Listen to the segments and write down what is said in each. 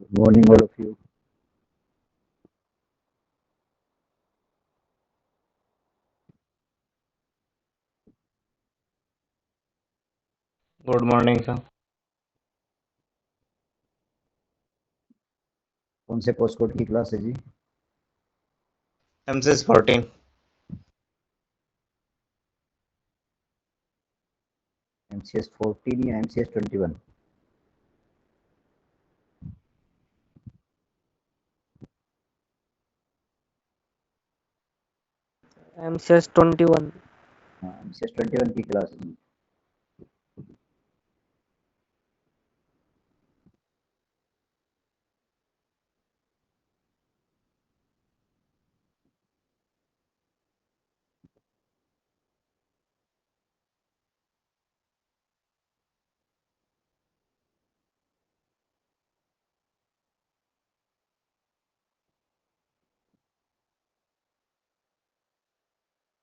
Good morning, all of you. Good morning sir. कौन से post code की class है जी? एमसीएस 14। MCS 14 या MCS 21? MCS 21। हाँ, MCS 21 की क्लास है जी।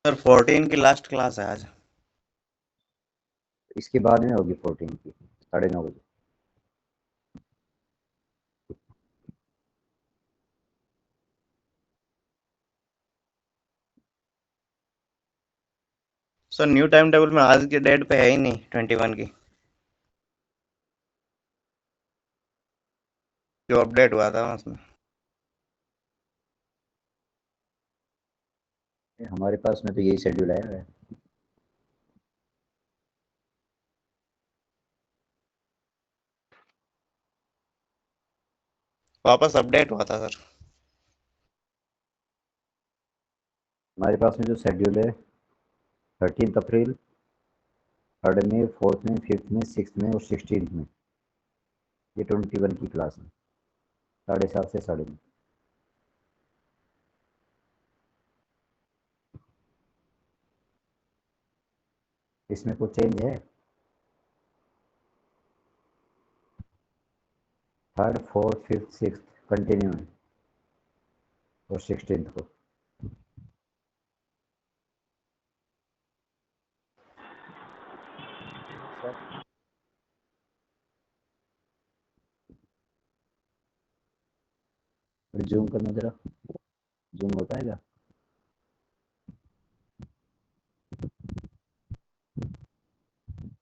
सर 14 की लास्ट क्लास है आज। इसके बाद में होगी 14 की 9:30 बजे। सर न्यू टाइम टेबल में आज की डेट पे है ही नहीं 21 की, जो अपडेट हुआ था उसमें। हमारे पास में तो यही शेड्यूल आया है। वापस अपडेट हुआ था सर। हमारे पास में जो शेड्यूल है 13 अप्रैल, 3rd मई, 4th मई, 5th मई, 6th मई और 16th मई, ये 21 की क्लास है, 7:30 से 9:30। इसमें कुछ चेंज है? 3rd, 4th, 5th, 6th continue है और 16th को। जूम करना जरा, जूम होता है क्या?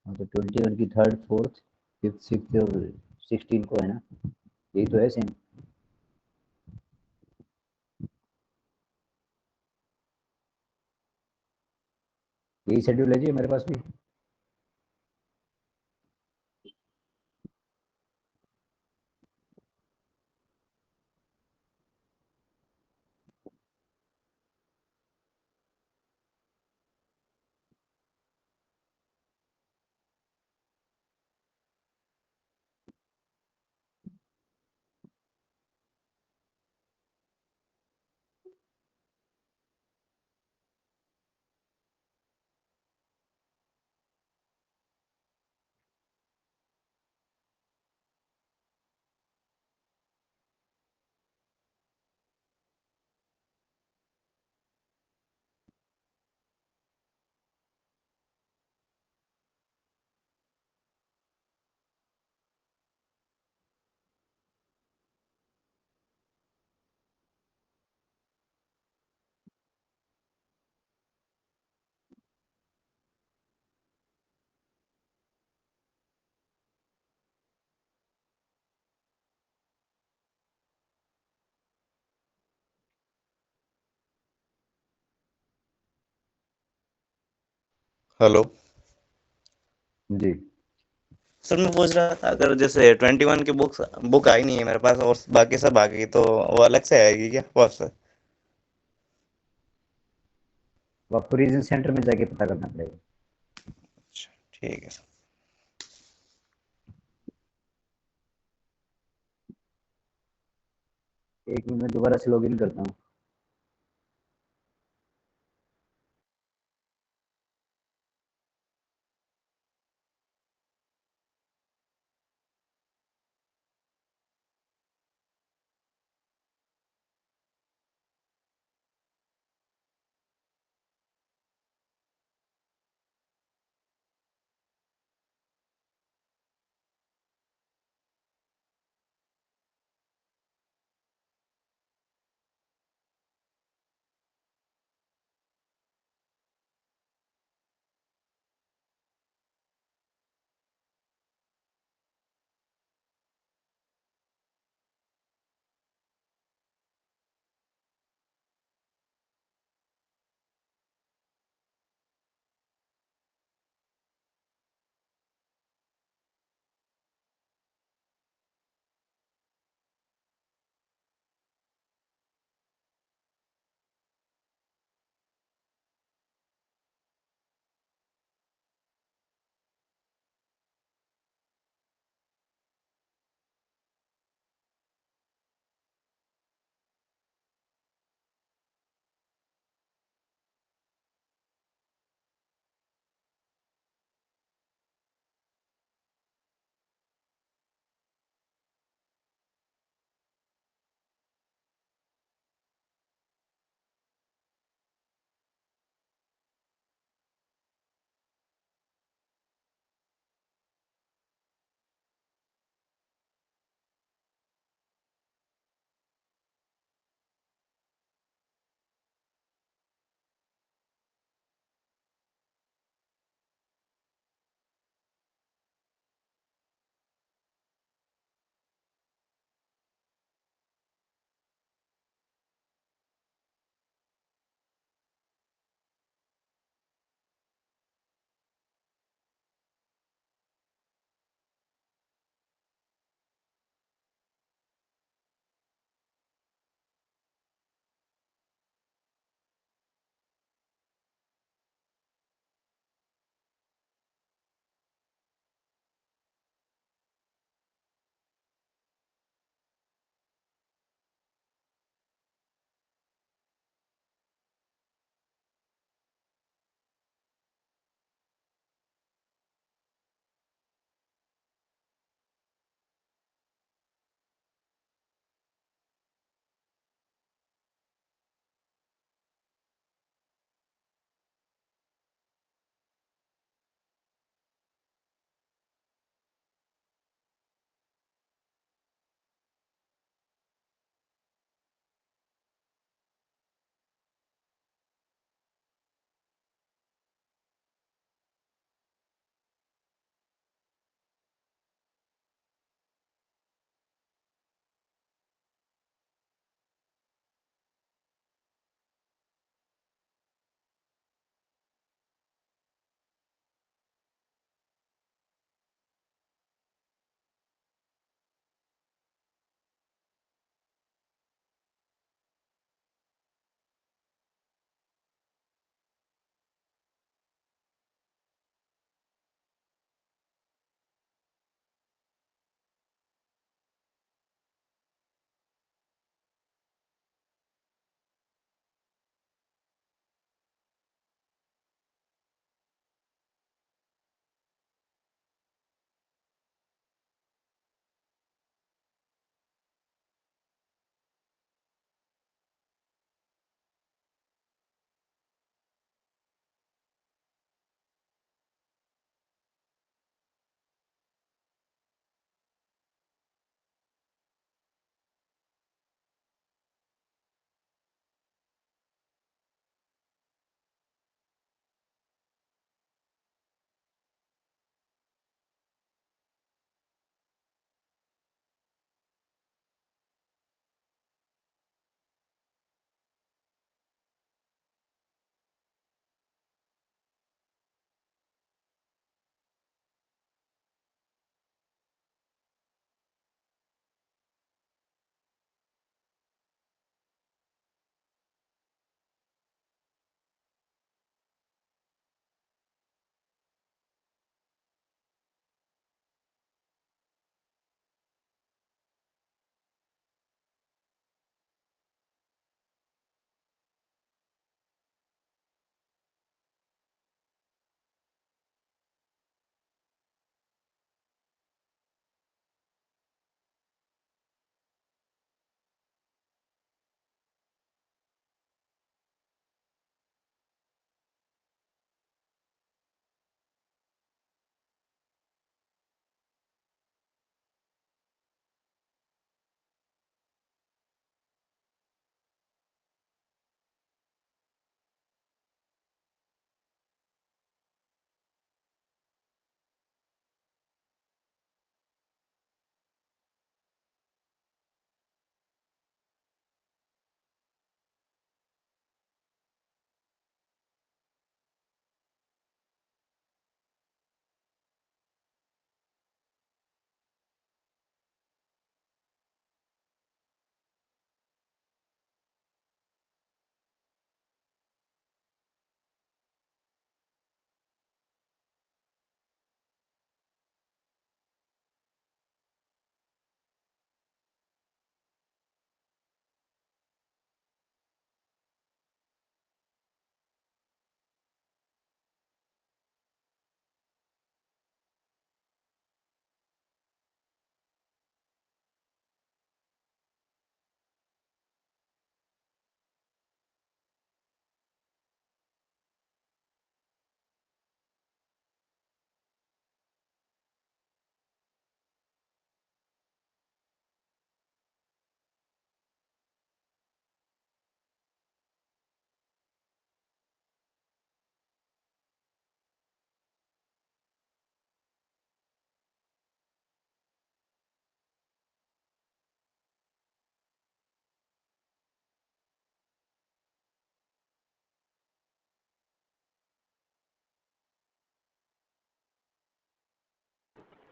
हाँ, तो 21 की 3rd, 4th, 5th, 6th और 16 को है ना, यही तो है सेम। यही शेड्यूल है जी हमारे पास भी। हेलो जी। सर, मैं पूछ रहा था अगर जैसे 21 की बुक आई नहीं है मेरे पास और बाकी सब आ गई तो वो अलग से आएगी क्या वापस? वो आपको रीजन सेंटर में जाके पता करना पड़ेगा। अच्छा, ठीक है सर। एक मिनट में दोबारा से लॉगिन करता हूँ।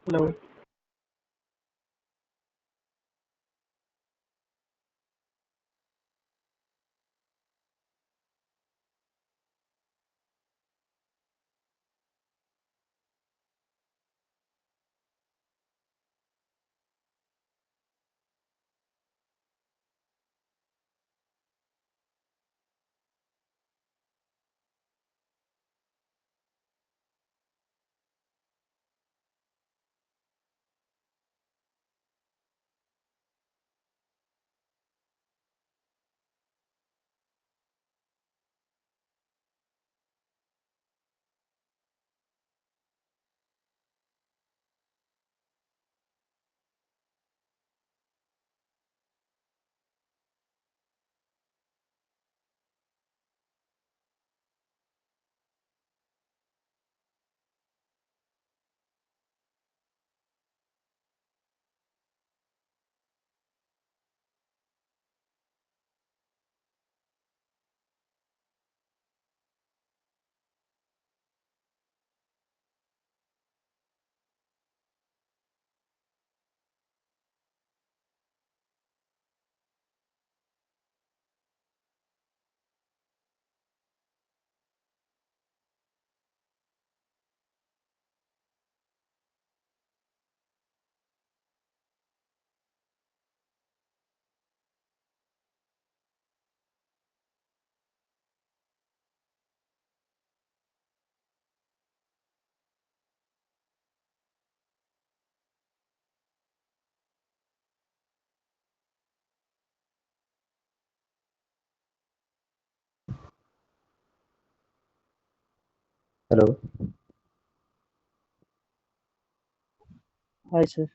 Hello. Hello. Hi, sir.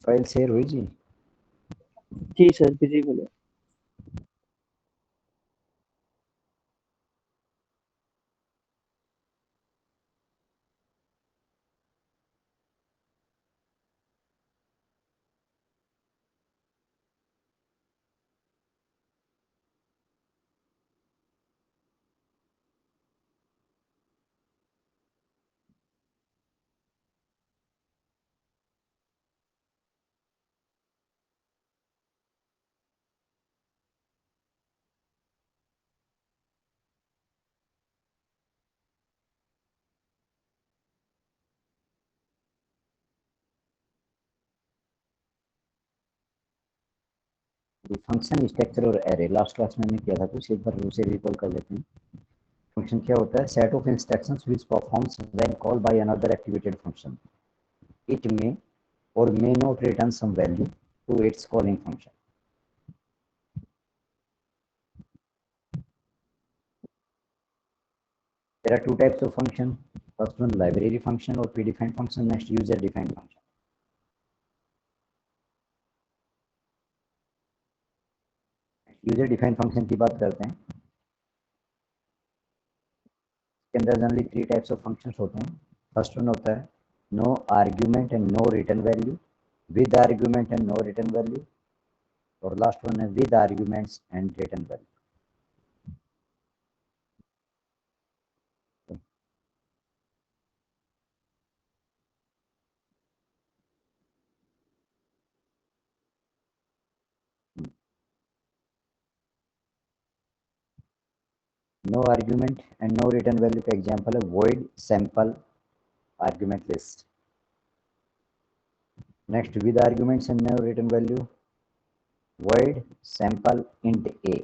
File share हुई जी? जी सर, विजिबल है। फंक्शन स्ट्रक्चर और एरे लास्ट क्लास में हमने किया था, कुछ एक बार उसे रिकॉल कर लेते हैं। फंक्शन क्या होता है? Set of instructions which performs when called by another activated function. It may or may not return some value to its calling function. There are two types of function. First one, library function or predefined function. Next, user defined function. User defined function की बात करते हैं। इसके अंदर generally three types of functions होते हैं। First one होता है no argument and no return value, with argument and no return value, और लास्ट वन है with arguments and return value. No argument and no return value का example है void sample argument list. Next, with arguments and no return value, void sample int a.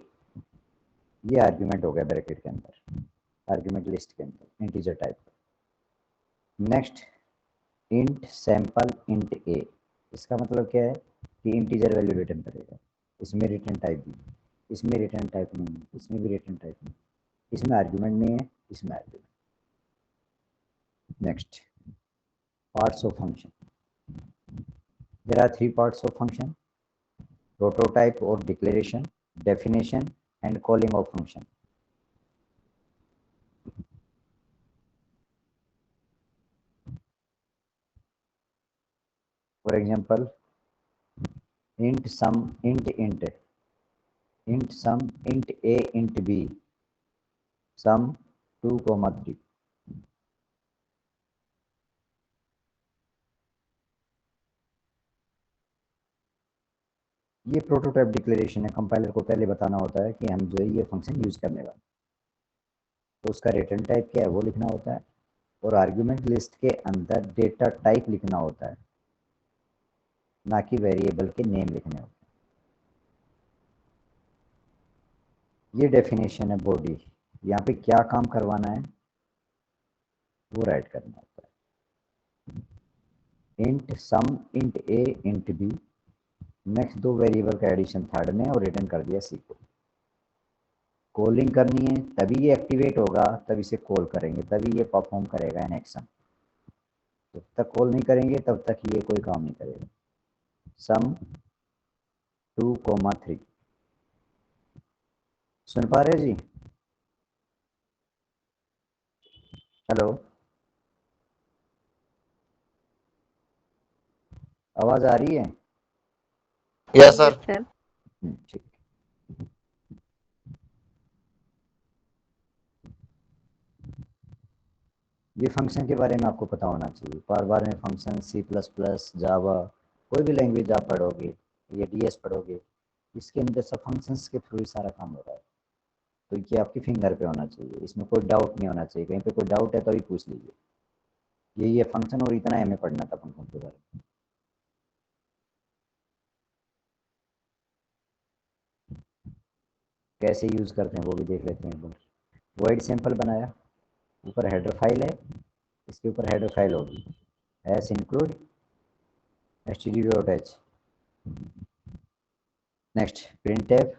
ये argument हो गया bracket के अंदर, argument list के अंदर integer type. Next, int sample int a. इसका मतलब क्या है कि इंटीजर वैल्यू रिटर्न करेगा। इसमें रिटर्न टाइप भी, इसमें रिटर्न टाइप नहीं है, इसमें भी रिटर्न टाइप नहीं, इसमें आर्ग्यूमेंट नहीं है, इसमें argument. Next, parts of function. There are three parts of function: prototype और declaration, definition and calling of function. For example, int sum int int, int sum int a int b, sum 2, 3। ये prototype declaration है। Compiler को पहले बताना होता है कि हम जो है ये फंक्शन यूज करने वाले, तो उसका रिटर्न टाइप क्या है वो लिखना होता है, और आर्गुमेंट लिस्ट के अंदर डेटा टाइप लिखना होता है, ना कि वेरिएबल के नेम लिखने होते हैं। ये डेफिनेशन है बॉडी। यहाँ पे क्या काम करवाना है वो राइट करना होता है। इंट सम, इंट ए, इंट बी, नेक्स्ट दो वेरिएबल का एडिशन थर्ड में और रिटर्न कर दिया सी को। कॉलिंग करनी है तभी ये एक्टिवेट होगा, तभी इसे कॉल करेंगे, तभी ये परफॉर्म करेगा एन एक्शन। जब तक कॉल नहीं करेंगे तब तक ये कोई काम नहीं करेगा। सम 2, 3। सुन पा रहे जी? हेलो, आवाज आ रही है? Yes sir. सर। ठीक। ये फंक्शन के बारे में आपको पता होना चाहिए। बार बार में फंक्शन C++, जावा, कोई भी लैंग्वेज आप पढ़ोगे या डीएस पढ़ोगे, इसके अंदर सब फंक्शंस के थ्रू ही सारा काम हो रहा है। तो ये आपकी फिंगर पे होना चाहिए, इसमें कोई डाउट नहीं होना चाहिए। कहीं पे कोई डाउट है तो अभी पूछ लीजिए। ये फंक्शन, और इतना हमें पढ़ना था फंक्शन के बारे में। कैसे यूज करते हैं वो भी देख लेते हैं एक बार। वॉइड सैंपल बनाया, ऊपर हेडर फाइल है, इसके ऊपर हेडर फाइल होगी S include std.h। Next print tab,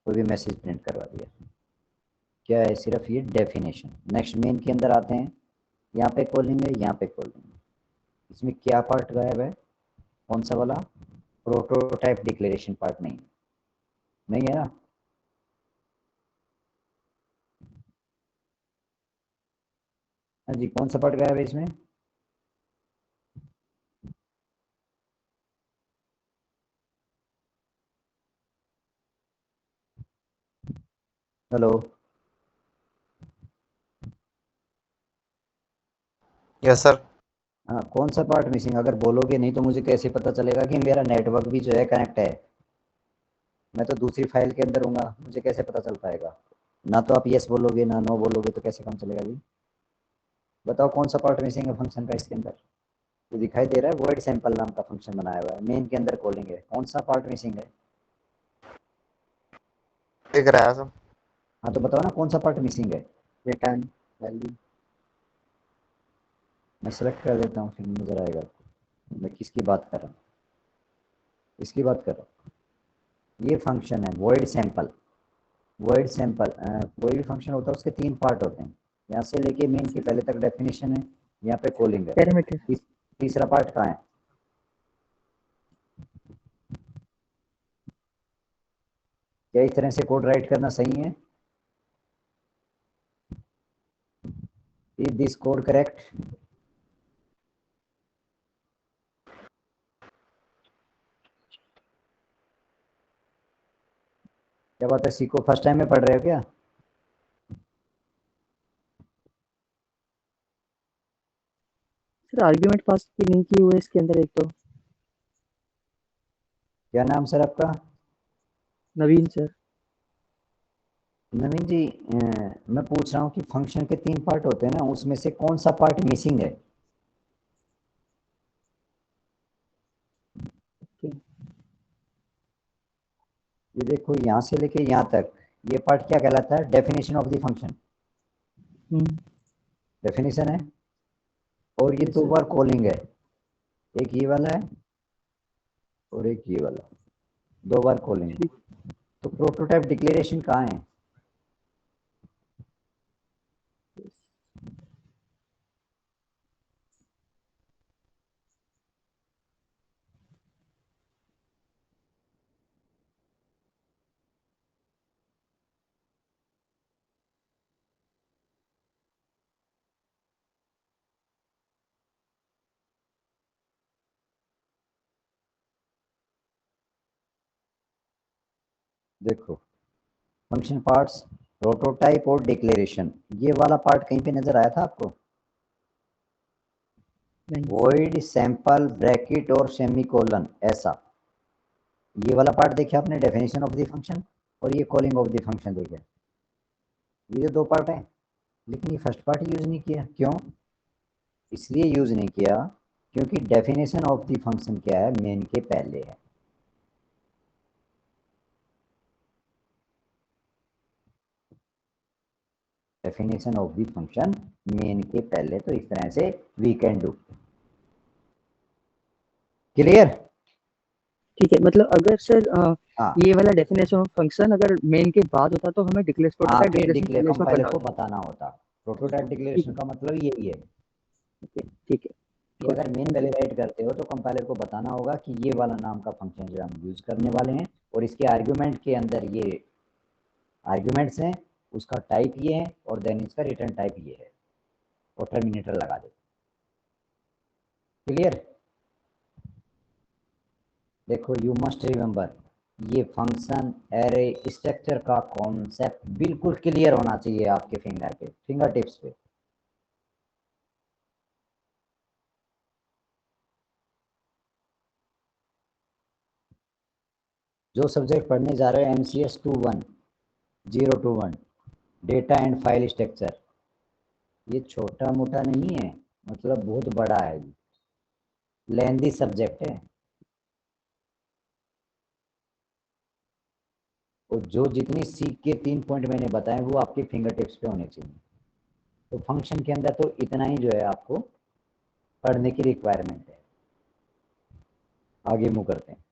कोई भी मैसेज प्रिंट करवा दिया। क्या है? सिर्फ ये डेफिनेशन। नेक्स्ट मेन के अंदर आते हैं, यहाँ पे कॉलिंग है, यहाँ पे कॉलिंग है। इसमें क्या पार्ट गायब है? कौन सा वाला? प्रोटोटाइप डिक्लेरेशन पार्ट नहीं, नहीं है ना? हाँ जी, कौन सा पार्ट गायब है इसमें? Hello, yes sir. हाँ, कौन सा पार्ट मिसिंग? अगर बोलोगे नहीं तो मुझे कैसे पता चलेगा कि मेरा नेटवर्क भी जो है कनेक्ट है? मैं तो दूसरी फाइल के अंदर हूँगा, मुझे कैसे पता चल पाएगा? ना तो आप यस बोलोगे ना नो बोलोगे, तो कैसे काम चलेगा जी? बताओ कौन सा पार्ट मिसिंग है फंक्शन का इसके अंदर? ये दिखाई दे रहा है वॉइड सैंपल नाम का फंक्शन बनाया हुआ है, मेन के अंदर कॉलिंग है। कौन सा पार्ट मिसिंग है? दिख रहा है सर। हाँ तो बताओ ना कौन सा पार्ट मिसिंग है? Return value. मैं सेलेक्ट कर देता हूँ, फिर नजर आएगा आपको मैं किसकी बात कर रहा हूँ। इसकी बात कर रहा हूँ। ये फंक्शन है वॉइड सैंपल। वॉइड सैंपल कोई भी फंक्शन होता है उसके तीन पार्ट होते हैं। यहाँ से लेके मेन के पहले तक डेफिनेशन है, यहाँ पे कॉलिंग है। पैरामीटर। तीसरा पार्ट कहाँ है? क्या इस तरह से कोड राइट करना सही है? Is this code correct? क्या बात है, सीखो फर्स्ट टाइम में पढ़ रहे हो क्या? सर आर्ग्यूमेंट पास की नहीं की हुई है इसके अंदर एक तो। क्या नाम सर आपका? नवीन सर। नवीन जी, मैं पूछ रहा हूँ कि फंक्शन के तीन पार्ट होते हैं ना, उसमें से कौन सा पार्ट मिसिंग है? ओके। ये देखो यहाँ से लेके यहाँ तक, ये पार्ट क्या कहलाता है? Definition of the function. Hmm. Definition है, और ये यस दो सर। बार कॉलिंग है। एक ये वाला है और एक ये वाला, दो बार कॉलिंग। ठीक। तो प्रोटोटाइप डिक्लेरेशन कहाँ है? देखो, फंक्शन पार्ट्स, प्रोटोटाइप और डिक्लेरेशन, ये वाला पार्ट कहीं पे नजर आया था आपको? नहीं वॉइड सैंपल ब्रैकेट और सेमीकोलन, ऐसा ये वाला पार्ट देखे आपने, डेफिनेशन ऑफ द फंक्शन, और ये कॉलिंग ऑफ द फंक्शन देखे, ये दो पार्ट है, लेकिन ये फर्स्ट पार्ट यूज नहीं किया। क्यों? इसलिए यूज नहीं किया क्योंकि डेफिनेशन ऑफ द फंक्शन क्या है, मेन के पहले है। Definition of the function main के पहले, तो इस तरह से वी कैन डू। क्लियर? ठीक है, मतलब अगर सर हाँ, ये वाला डेफिनेशन ऑफ फंक्शन अगर मेन के बाद होता तो हमें डिक्लेयर प्रोटोटाइप फिर डिक्लेरेशन पहले इसमें कंपाइलर करना को होता। बताना होता। प्रोटोटाइप ठीक डिक्लेरेशन है, का मतलब यही है ठीक है, कि अगर मेन वैलिडेट करते हो तो कंपाइलर को बताना होगा कि ये वाला नाम का फंक्शन जो हम यूज करने वाले हैं, और इसके आर्ग्यूमेंट के अंदर ये आर्ग्यूमेंट्स हैं, उसका टाइप ये है, और देन इसका रिटर्न टाइप ये है, और टर्मिनेटर लगा दे। क्लियर? देखो, यू मस्ट रिमेंबर, ये फंक्शन एरे स्ट्रक्चर का कॉन्सेप्ट बिल्कुल क्लियर होना चाहिए आपके फिंगर टिप्स पे। जो सब्जेक्ट पढ़ने जा रहे हो MCS 21021 data and file structure, ये छोटा मोटा नहीं है, मतलब बहुत बड़ा है, लेंदी सब्जेक्ट है। और जो जितनी सीख के 3 पॉइंट मैंने बताए वो आपके फिंगर टिप्स पे होने चाहिए। तो फंक्शन के अंदर तो इतना ही जो है आपको पढ़ने की रिक्वायरमेंट है। आगे मूव करते हैं।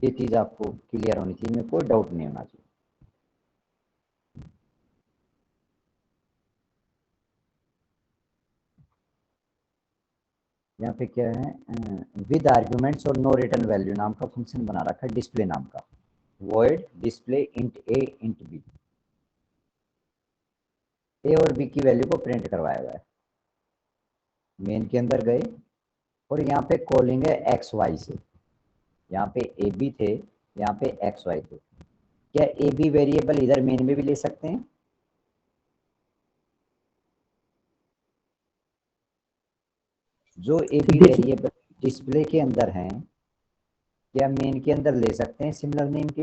ये चीज़ आपको क्लियर होनी चाहिए, में कोई डाउट नहीं होना चाहिए। यहाँ पे क्या है, विद आर्ग्यूमेंट्स और नो रिटर्न वैल्यू नाम का फंक्शन बना रखा है डिस्प्ले नाम का, वॉइड डिस्प्ले इंट ए इंट बी, ए और बी की वैल्यू को प्रिंट करवाया हुआ है। मेन के अंदर गए और यहाँ पे कॉलिंग है एक्स वाई से, यहाँ पे ए बी थे, यहाँ पे एक्स वाई थे। क्या ए बी वेरिएबल इधर मेन में भी ले सकते हैं? जो ए बी देखिए वेरिएबल डिस्प्ले के अंदर हैं, क्या मेन के अंदर ले सकते हैं सिमिलर नेम के?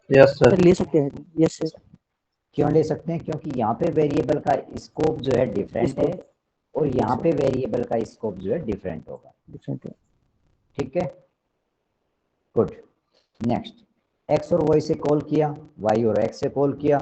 Yes sir sir. ले सकते हैं, यस सर। क्यों ले सकते हैं? क्योंकि यहाँ पे वेरिएबल का स्कोप जो है डिफरेंट है, और यहाँ पे वेरिएबल का स्कोप जो है डिफरेंट होगा। डिफरेंट है। ठीक है, गुड। नेक्स्ट, एक्स और वाई से कॉल किया, वाई और एक्स से कॉल किया,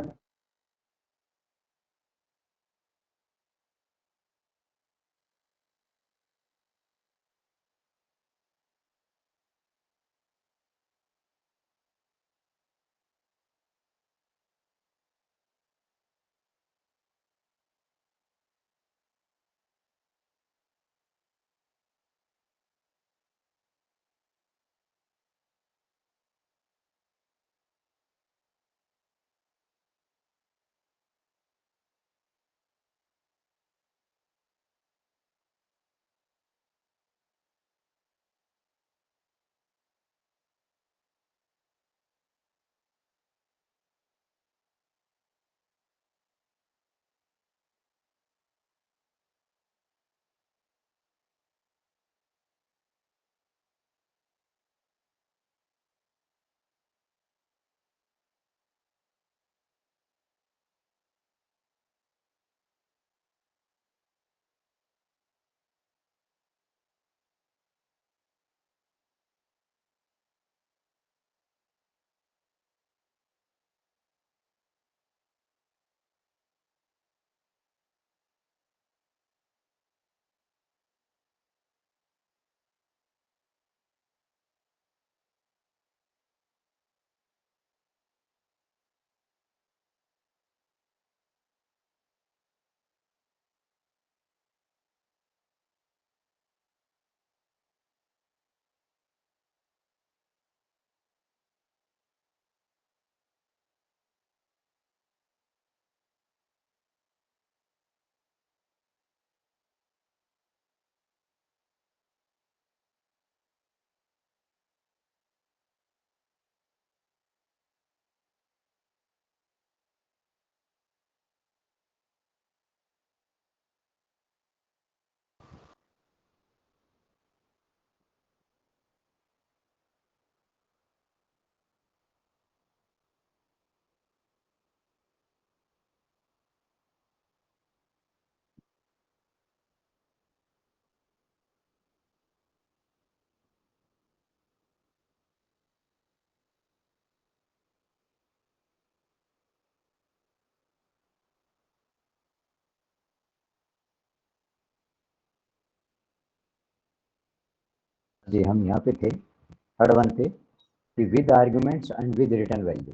जी हम यहाँ पे थे थर्ड वन पे कि with arguments and with return value.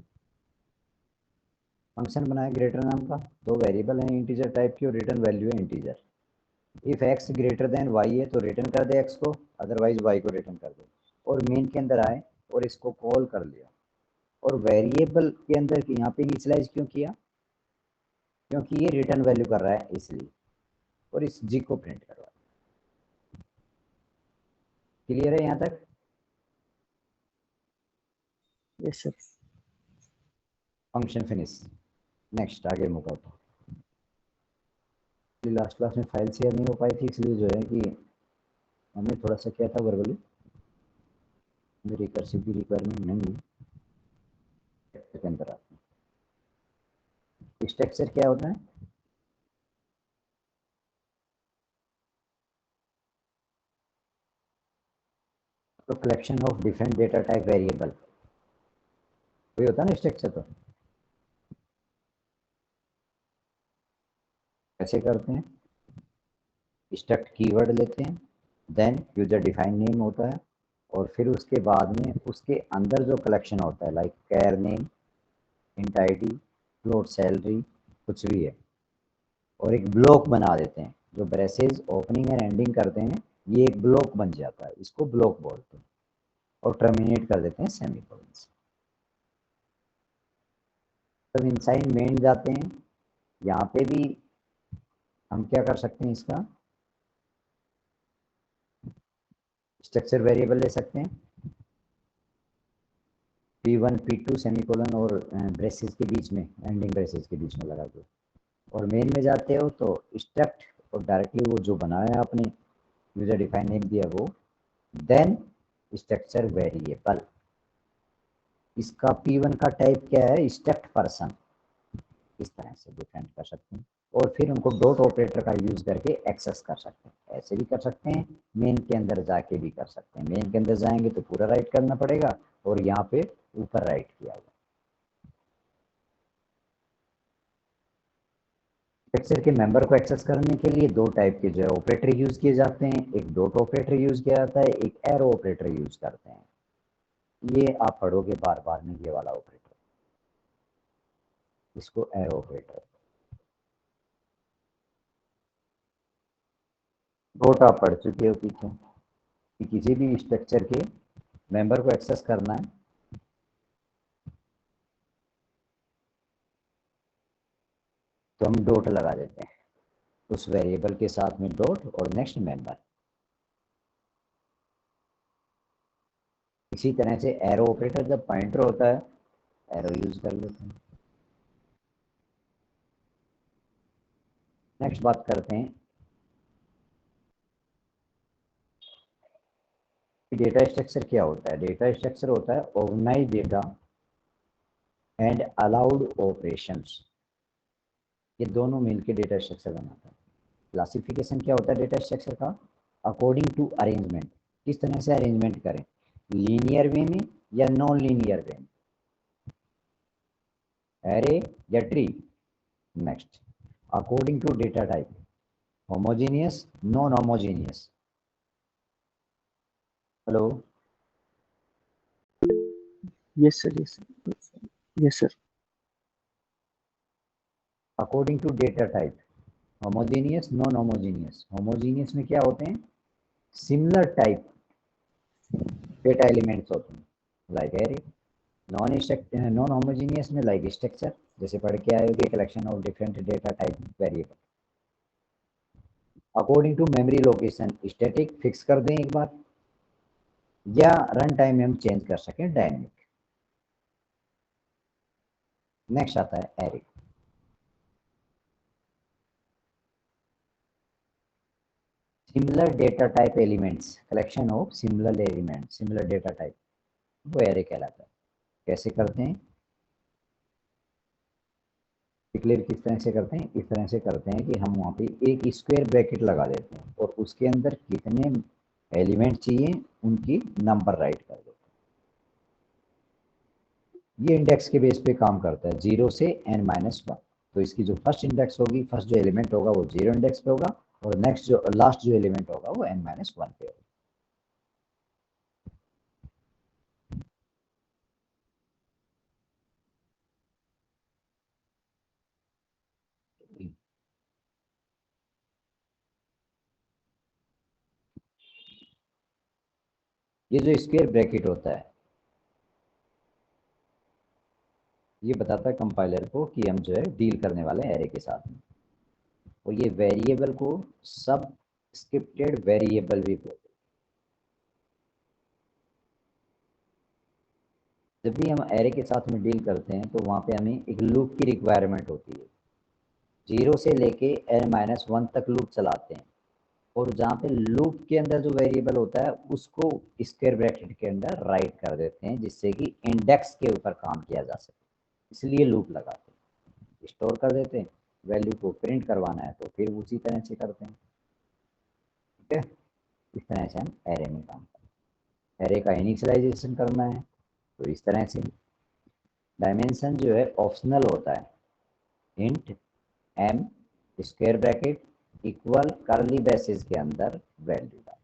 Function बनाया ग्रेटर नाम का, दो वेरिएबल हैं इंटीजर टाइप की और रिटर्न वैल्यू है integer. If x greater than y है तो रिटर्न कर दे एक्स को, अदरवाइज वाई को रिटर्न कर दे। और मेन के अंदर आए और इसको कॉल कर लिया और वेरिएबल के अंदर यहाँ पे इनिशियलाइज क्यों किया, क्योंकि ये रिटर्न वैल्यू कर रहा है इसलिए, और इस जी को प्रिंट करवा। क्लियर है यहाँ तक? Yes sir. Function finish. Next आगे मूव करता हूँ। लास्ट क्लास में फाइल शेयर नहीं हो पाई थी, इसलिए जो है कि हमने थोड़ा सा किया था वर्बली, मेरी रिकर्सिव की रिक्वायरमेंट नहीं है के अंदर आते हैं। स्ट्रक्चर क्या होता है? तो collection of different data type variable वही होता है ना स्ट्रक्चर। तो कैसे करते हैं? स्ट्रक्ट कीवर्ड लेते हैं, देन यूजर डिफाइन नेम होता है, और फिर उसके बाद में उसके अंदर जो कलेक्शन होता है like char name, int ID, float salary, कुछ भी है, और एक ब्लॉक बना देते हैं जो ब्रेसेज ओपनिंग एंड एंडिंग करते हैं, ये एक ब्लॉक बन जाता है, इसको ब्लॉक बोलते हैं, और टर्मिनेट कर देते हैं सेमीकोलन से। तब इनसाइड मेन जाते हैं, यहाँ पे भी हम क्या कर सकते हैं, इसका स्ट्रक्चर वेरिएबल ले सकते हैं, P1 P2 सेमीकोलन और ब्रेसेस के बीच में, एंडिंग ब्रेसेस के बीच में लगा दो, और मेन में जाते हो तो स्ट्रक्ट और डायरेक्टली वो जो बनाया आपने यूजर डिफाइन नेम दिया वो, देन स्ट्रक्चर वेरिएबल। इसका P1 का टाइप क्या है? Struct person. इस तरह से डिफाइन कर सकते हैं, और फिर उनको डॉट ऑपरेटर का यूज करके एक्सेस कर सकते हैं। ऐसे भी कर सकते हैं, मेन के अंदर जाके भी कर सकते हैं। मेन के अंदर जाएंगे तो पूरा राइट करना पड़ेगा, और यहाँ पे ऊपर राइट किया हुआ। स्ट्रक्चर के मेंबर को एक्सेस करने के लिए दो टाइप के जो है ऑपरेटर यूज किए जाते हैं, एक डॉट ऑपरेटर यूज किया जाता है, एक एरो ऑपरेटर यूज करते हैं। ये आप पढ़ोगे बार बार में, ये वाला ऑपरेटर, इसको एरो ऑपरेटर। डॉट आप पढ़ चुके हो पीछे कि किसी भी स्ट्रक्चर के मेंबर को एक्सेस करना है तो हम डॉट लगा देते हैं उस वेरिएबल के साथ में, डॉट और नेक्स्ट मेंबर। इसी तरह से एरो ऑपरेटर जब पॉइंटर होता है, एरो यूज कर लेते हैं। नेक्स्ट बात करते हैं डेटा स्ट्रक्चर क्या होता है। डेटा स्ट्रक्चर होता है organise data and allowed operations, ये दोनों मिलकर डेटा स्ट्रक्चर बनाता है। क्लासिफिकेशन क्या होता है डेटा स्ट्रक्चर का? अकॉर्डिंग टू अरेंजमेंट, किस तरह से अरेंजमेंट करें, लीनियर वे में या नॉन लीनियर वे में, एरे या tree. Next, according to data type, homogeneous, non homogeneous. Hello, yes sir, yes sir, yes sir. According to data type, homogeneous, non homogeneous. Homogeneous में क्या होते हैं? सिमिलर टाइप डेटा एलिमेंट्स होते हैं like array. Non homogeneous में like structure, जैसे पढ़ के आए होंगे, collection of different data type variable. According to memory location, static fix कर दें एक बार, या रन टाइम में हम चेंज कर सकें डायनेमिक। नेक्स्ट आता है array. Similar data type elements, collection of similar element, similar data type, वो एरे कहलाता है। कैसे करते हैं डिक्लेयर, किस तरह से करते हैं? इस तरह से करते हैं कि हम वहाँ पे एक स्क्वायर ब्रैकेट लगा देते हैं और उसके अंदर कितने एलिमेंट चाहिए उनकी नंबर राइट कर देते हैं। ये इंडेक्स के बेस पे काम करता है, 0 से n-1। तो इसकी जो फर्स्ट इंडेक्स होगी, फर्स्ट जो एलिमेंट होगा वो 0 इंडेक्स पे होगा, और नेक्स्ट जो लास्ट जो एलिमेंट होगा वो n-1 पे होगा। ये जो स्क्वायर ब्रैकेट होता है ये बताता है कंपाइलर को कि हम जो है डील करने वाले हैं एरे के साथ में। और ये वेरिएबल को सब स्क्रिप्टेड वेरिएबल भी बोलते हैं। जब भी हम एरे के साथ में डील करते हैं तो वहाँ पे हमें एक लूप की रिक्वायरमेंट होती है। 0 से लेके n-1 तक लूप चलाते हैं और जहाँ पे लूप के अंदर जो वेरिएबल होता है उसको स्क्वायर ब्रैकेट के अंदर राइट कर देते हैं जिससे कि इंडेक्स के ऊपर काम किया जा सके, इसलिए लूप लगाते हैं। स्टोर कर देते हैं, वैल्यू को प्रिंट करवाना है तो फिर उसी तरह से करते हैं। ठीक है, इस तरह से हम एरे में काम करते हैं। एरे का इनिशियलाइजेशन करना है तो इस तरह से डायमेंशन जो है ऑप्शनल होता है। Int m square bracket equal curly braces के अंदर वैल्यू डाल।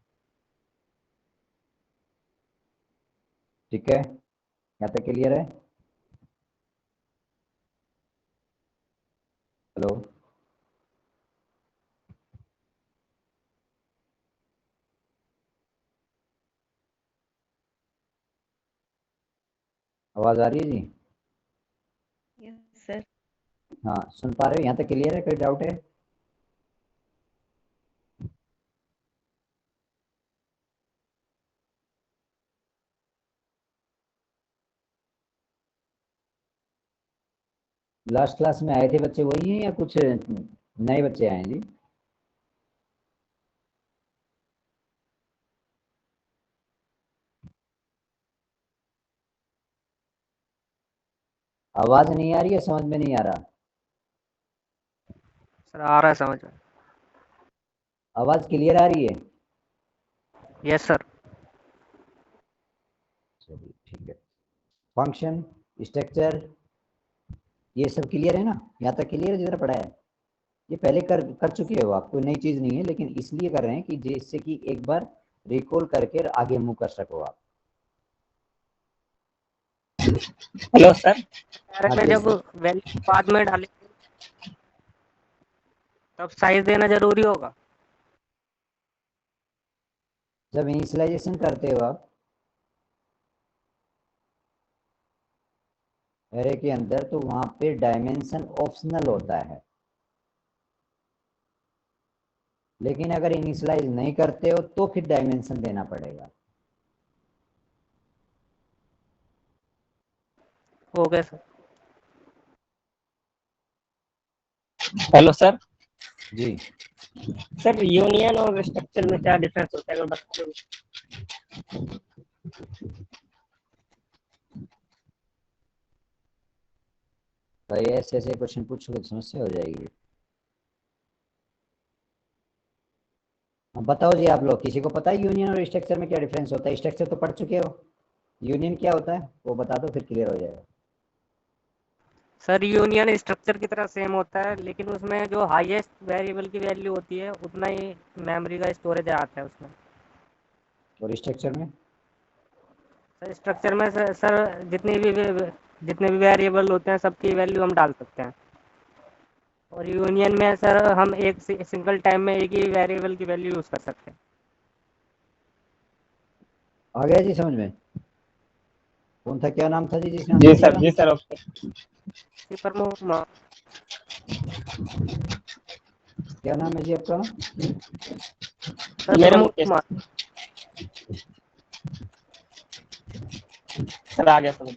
ठीक है, यहाँ तक क्लियर है? हेलो, आवाज आ रही है जी? Yes sir. हाँ, सुन पा रहे हो? यहाँ तक क्लियर है? कोई डाउट है? लास्ट क्लास में आए थे बच्चे वही हैं या कुछ नए बच्चे आए हैं जी? आवाज नहीं आ रही है, समझ में नहीं आ रहा? सर आ रहा है समझ में। आवाज क्लियर आ रही है? Yes sir. चलिए ठीक है। फंक्शन, स्ट्रक्चर, ये सब क्लियर है ना? यहाँ तक क्लियर है जितना पढ़ा है? ये पहले कर चुके हो आप, कोई नई चीज नहीं है, लेकिन इसलिए कर रहे हैं कि जिससे कि एक बार रिकॉल करके आगे मूव कर सको आप। हेलो सर, एरे हाँ में जी, जब वैल्यू बाद में डालेंगे तब साइज देना जरूरी होगा? जब इनिशियलाइजेशन करते हो आप एरे के अंदर तो वहां पे डायमेंशन ऑप्शनल होता है, लेकिन अगर इनिशियलाइज नहीं करते हो तो फिर डायमेंशन देना पड़ेगा। हो गया सर। Hello sir. जी, सर यूनियन और स्ट्रक्चर में क्या डिफरेंस होता है अगर बता दो? भाई ऐसे ऐसे क्वेश्चन पूछो तो समस्या हो जाएगी। अब बताओ जी, आप लोग किसी को पता है यूनियन और स्ट्रक्चर में क्या डिफरेंस होता है? स्ट्रक्चर तो पढ़ चुके हो, यूनियन क्या होता है वो बता दो, फिर क्लियर हो जाएगा। सर यूनियन स्ट्रक्चर की तरह सेम होता है, लेकिन उसमें जो हाईएस्ट वेरिएबल की वैल्यू होती है उतना ही मेमोरी का स्टोरेज आता है उसमें। और स्ट्रक्चर में? सर स्ट्रक्चर में सर जितने भी वेरिएबल होते हैं सबकी वैल्यू हम डाल सकते हैं, और यूनियन में सर हम एक सिंगल टाइम में एक ही वेरिएबल की वैल्यू यूज कर सकते हैं। आ गया जी समझ में? कौन था, क्या नाम था जी जिसने जी आंसर सर, दिया? जी सर। ओके प्रमुख क्या नाम है जी आपका? सर, मेरा मुकेश सर आ गया समझ।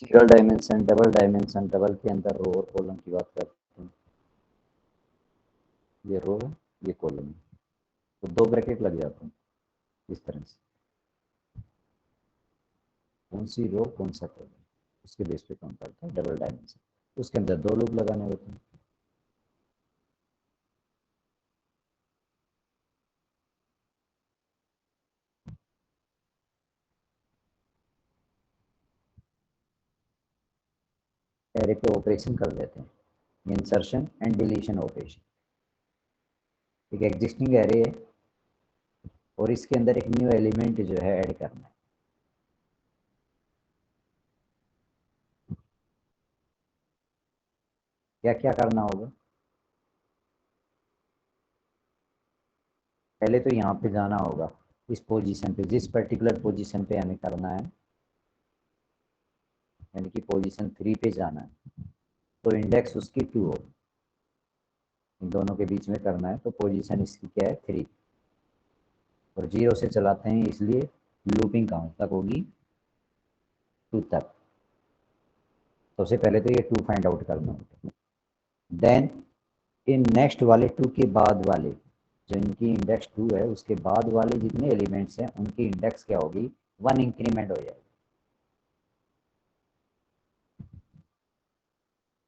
Single dimension, double dimension, double के अंदर रो और कॉलम की बात करते हैं। ये रो है, ये कॉलम है, तो 2 ब्रैकेट लग जाते हैं इस तरह से। कौन सी रो कौन सा कॉलम, उसके बेस पे काम करता है डबल डायमेंशन। उसके अंदर 2 लूप लगाने होते हैं। एरे पे ऑपरेशन कर देते हैं, इंसर्शन एंड डिलीशन ऑपरेशन। एक एग्जिस्टिंग एरे है और इसके अंदर एक न्यू एलिमेंट जो है ऐड करना है। क्या क्या करना होगा, पहले तो यहाँ पे जाना होगा, इस पोजीशन पे, जिस पर्टिकुलर पोजीशन पे हमें करना है, यानी कि पोजीशन 3 पे जाना है, तो इंडेक्स उसकी 2 हो, इन दोनों के बीच में करना है, तो पोजीशन इसकी क्या है 3, और 0 से चलाते हैं इसलिए लूपिंग कहाँ तक होगी 2 तक। सबसे पहले तो ये 2 फाइंड आउट करना होगा, देन इन नेक्स्ट वाले 2 के बाद वाले, जो इनकी इंडेक्स 2 है उसके बाद वाले जितने एलिमेंट्स हैं उनकी इंडेक्स क्या होगी 1 इंक्रीमेंट हो जाएगी।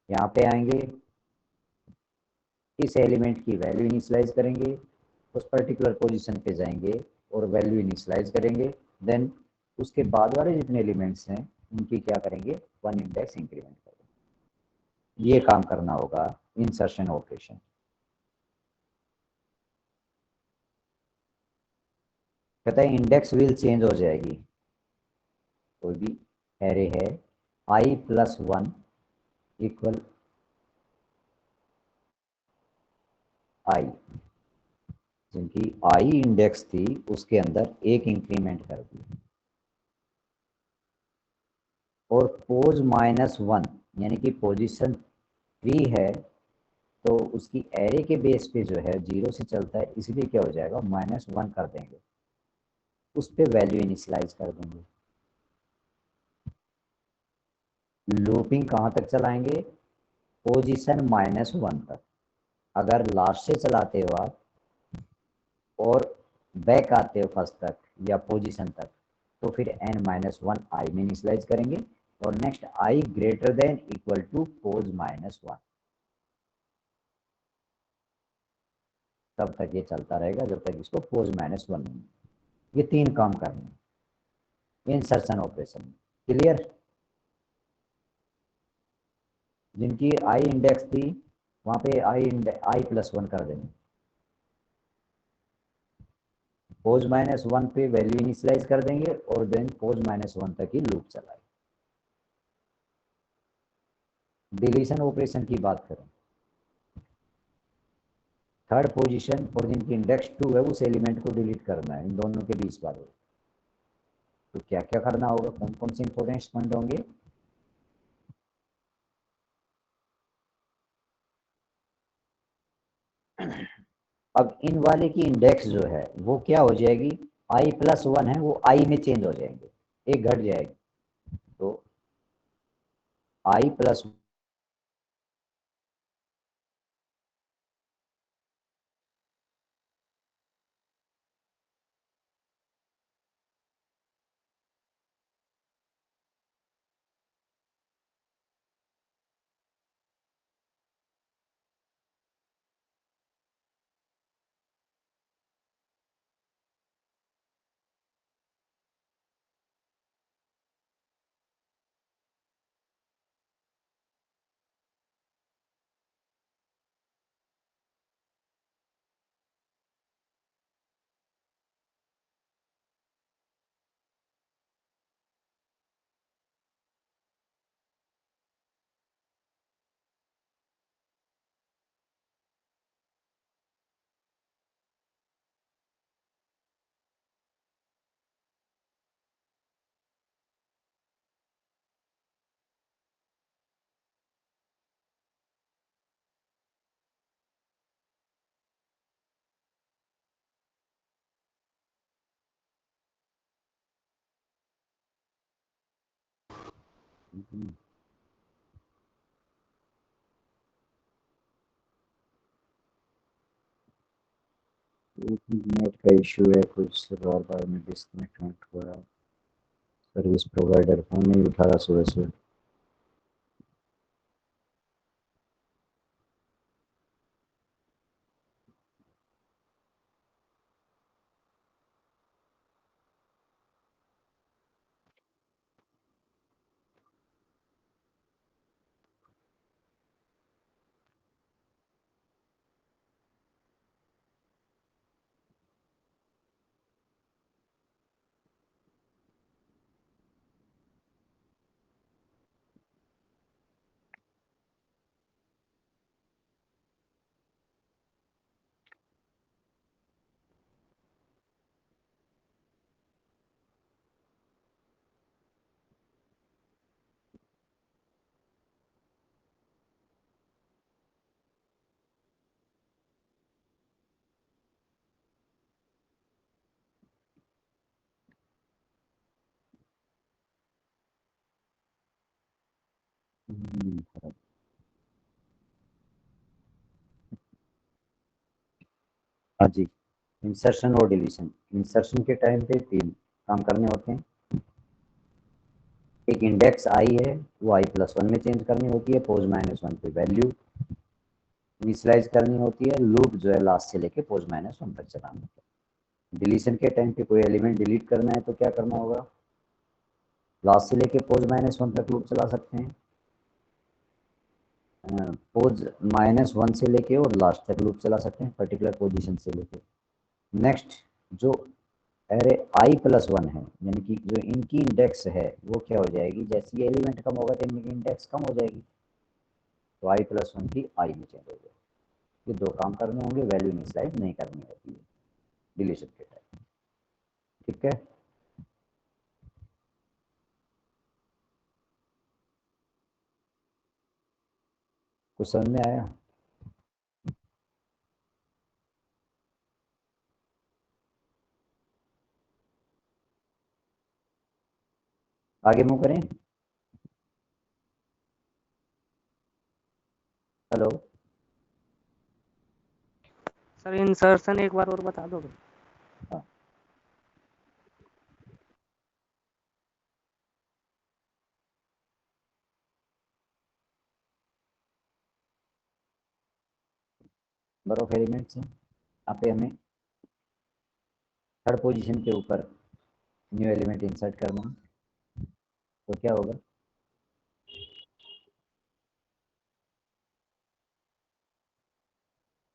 यहाँ पे आएंगे, इस एलिमेंट की वैल्यू इनिशियलाइज करेंगे, उस पर्टिकुलर पोजीशन पे जाएंगे और वैल्यू इनिशियलाइज करेंगे, देन उसके बाद वाले जितने एलिमेंट्स हैं उनकी क्या करेंगे 1 इंडेक्स इंक्रीमेंट करेंगे। ये काम करना होगा इंसर्शन ऑपरेशन। कहता है इंडेक्स विल चेंज हो जाएगी, कोई भी एरे है i+1 इक्वल आई, जिनकी आई इंडेक्स थी उसके अंदर 1 इंक्रीमेंट कर दी, और पोज -1 यानी कि पोजीशन 3 है तो उसकी एरे के बेस पे जो है 0 से चलता है, इसलिए क्या हो जाएगा -1 कर देंगे, उस पे वैल्यू इनिशियलाइज कर देंगे। लूपिंग कहाँ तक चलाएंगे, पोजीशन -1 तक। अगर लास्ट से चलाते हो आप और बैक आते हो फर्स्ट तक या पोजीशन तक, तो फिर n-1 आई में इनिशियलाइज करेंगे और next i greater than equal to pos -1, तब तक ये चलता रहेगा जब तक इसको पोज -1 नहीं। ये 3 काम करने इंसर्शन ऑपरेशन। क्लियर, जिनकी आई इंडेक्स थी वहां पे i+1 कर देंगे, पोज -1 पे वैल्यू इनिशियलाइज कर देंगे और देन पोज -1 तक ही लूप चलाएंगे। डिलीशन ऑपरेशन की बात करें, थर्ड पोजीशन और जिनकी इंडेक्स 2 है उस एलिमेंट को डिलीट करना है, इन दोनों के बीच वाले। तो क्या क्या करना होगा, कौन कौन से इंपॉर्टेंट पॉइंट होंगे, अब इन वाले की इंडेक्स जो है वो क्या हो जाएगी, i+1 है वो i में चेंज हो जाएंगे, एक घट जाएगी, तो i+1 नेट का इशू है कुछ, बार बार में डिस्कनेक्ट हो रहा है। सर्विस प्रोवाइडर फोन नहीं उठा रहा सुबह से। हाँ जी, इंसर्शन और डिलीशन। इंसर्शन के टाइम पे 3 काम करने होते हैं। एक इंडेक्स आई है, वो i+1 में चेंज करनी होती है, पोज -1 पे वैल्यू इनिशियलाइज करनी होती है, लूप जो है लास्ट से लेके पोज -1 तक चलाना होता है। डिलीशन के टाइम पे कोई एलिमेंट डिलीट करना है तो क्या करना होगा, लास्ट से लेके पोज -1 तक लूप चला सकते हैं, पोज -1 से लेके और लास्ट तक लूप चला सकते हैं, पर्टिकुलर पोजीशन से लेके। नेक्स्ट, जो एरे i+1 है, यानी कि जो इनकी इंडेक्स है वो क्या हो जाएगी, जैसे ही एलिमेंट कम होगा तो इनकी इंडेक्स कम हो जाएगी, तो i+1 की i में चेंज हो जाएगी। ये 2 काम करने होंगे, वैल्यू इनिशियलाइज नहीं करनी होती है डिलीशन के टाइम। ठीक है, कुछ समझ में आया? आगे मूव करें। हेलो, सर इंसर्शन एक बार और बता दो। हाँ, नंबर ऑफ एलिमेंट्स हैं, यहाँ पे हमें थर्ड पोजीशन के ऊपर न्यू एलिमेंट इंसर्ट करना है, तो क्या होगा,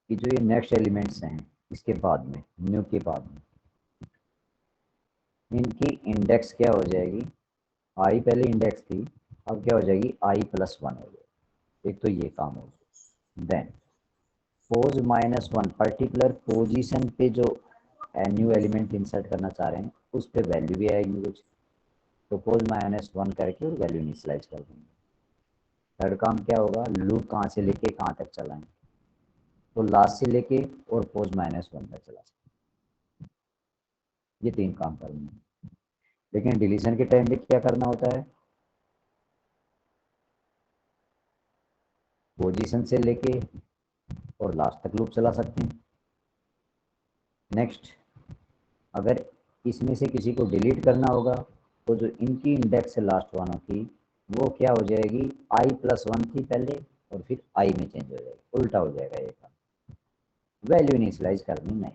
कि जो ये नेक्स्ट एलिमेंट्स हैं इसके बाद में, न्यू के बाद में, इनकी इंडेक्स क्या हो जाएगी, आई पहले इंडेक्स थी, अब क्या हो जाएगी, i+1 हो जाएगी। एक तो ये काम हो गया। देन पोज -1 पर्टिकुलर पोजीशन पे जो न्यू एलिमेंट इंसर्ट करना चाह रहे हैं उस पे वैल्यू भी आएगी कुछ, तो पोज -1 करके और वैल्यू इनिशियलाइज कर देंगे। थर्ड काम क्या होगा, लूप कहाँ से लेके कहाँ तक चलाएं, तो लास्ट से लेके और पोज -1 तक चला सकते। ये 3 काम करने हैं। लेकिन डिलीशन के टाइम पे क्या करना होता है, पोजीशन से लेके और लास्ट तक लूप चला सकते हैं। नेक्स्ट, अगर इसमें से किसी को डिलीट करना होगा तो जो इनकी इंडेक्स है लास्ट वालों की, वो क्या हो जाएगी, i+1 थी पहले और फिर i में चेंज हो जाएगी, उल्टा हो जाएगा ये काम, वैल्यू इनिशियलाइज करनी नहीं।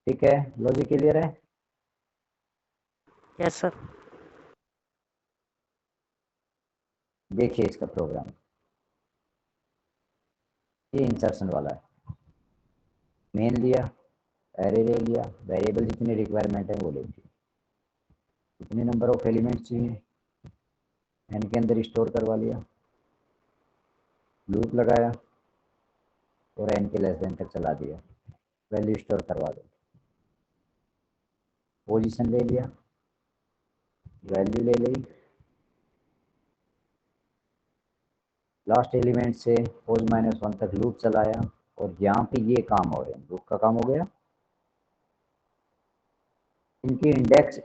ठीक है, लॉजिक क्लियर है? Yes sir. देखिए इसका प्रोग्राम, ये इंसर्शन वाला है। मेन लिया, एरे ले लिया, वेरिएबल जितनी रिक्वायरमेंट है वो ले ली, कितने नंबर ऑफ एलिमेंट चाहिए एन के अंदर स्टोर करवा लिया, लूप लगाया और एन के लेस देन तक चला दिया, वैल्यू स्टोर करवा दो, पोजीशन ले लिया, वैल्यू ले ली, लास्ट एलिमेंट से पोज -1 तक लूप चलाया, और यहाँ पे ये काम हो रहे हैं, लूप का काम हो गया, इनकी इंडेक्स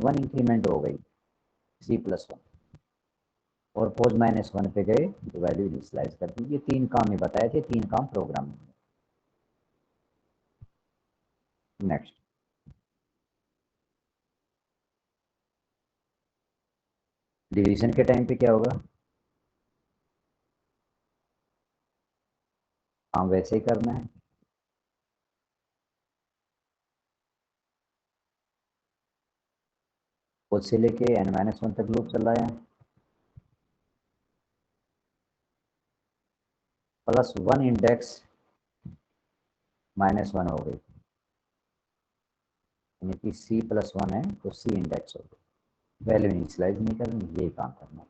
वन इंक्रीमेंट हो गई C+1 और पोज -1 पे गए तो वैल्यू इनिशियलाइज कर दी। ये 3 काम ही बताए थे, 3 काम प्रोग्रामिंग में। नेक्स्ट, डिवीजन के टाइम पे क्या होगा? काम वैसे ही करना है। खुद से लेके n-1 तक लूप चल रहा है, +1 इंडेक्स -1 हो गई, यानी कि C+1 है तो C इंडेक्स हो गई, वैल्यू इनिशियलाइज नहीं करनी, यही काम करना।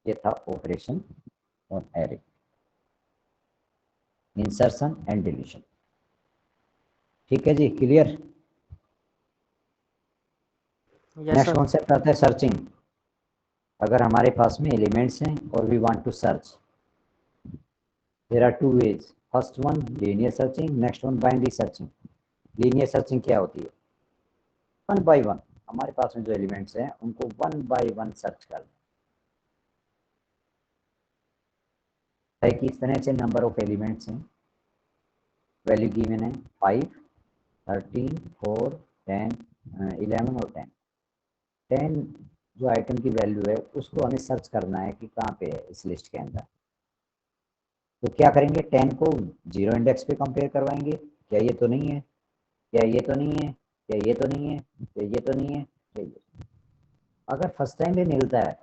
ये था operation on array, insertion and deletion. ठीक है जी, clear. Yes next sir. Concept आता है सर्चिंग। अगर हमारे पास में एलिमेंट्स हैं और we want to search, there are two ways. First one linear searching, next one binary searching. Linear searching क्या होती है? वन बाय वन हमारे पास में जो एलिमेंट्स हैं उनको वन बाय वन सर्च करना है। किस तरह से नंबर ऑफ एलिमेंट्स हैं, वैल्यू गिवन है 5, 13, 4, 10, 11 और 10। 10 जो आइटम की वैल्यू है उसको हमें सर्च करना है कि कहाँ पे है इस लिस्ट के अंदर। तो क्या करेंगे, 10 को 0 इंडेक्स पे कंपेयर करवाएंगे, क्या ये तो नहीं है, क्या ये तो नहीं है, क्या ये तो नहीं है, क्या ये तो नहीं है, क्या ये। अगर फर्स्ट टाइम भी मिलता है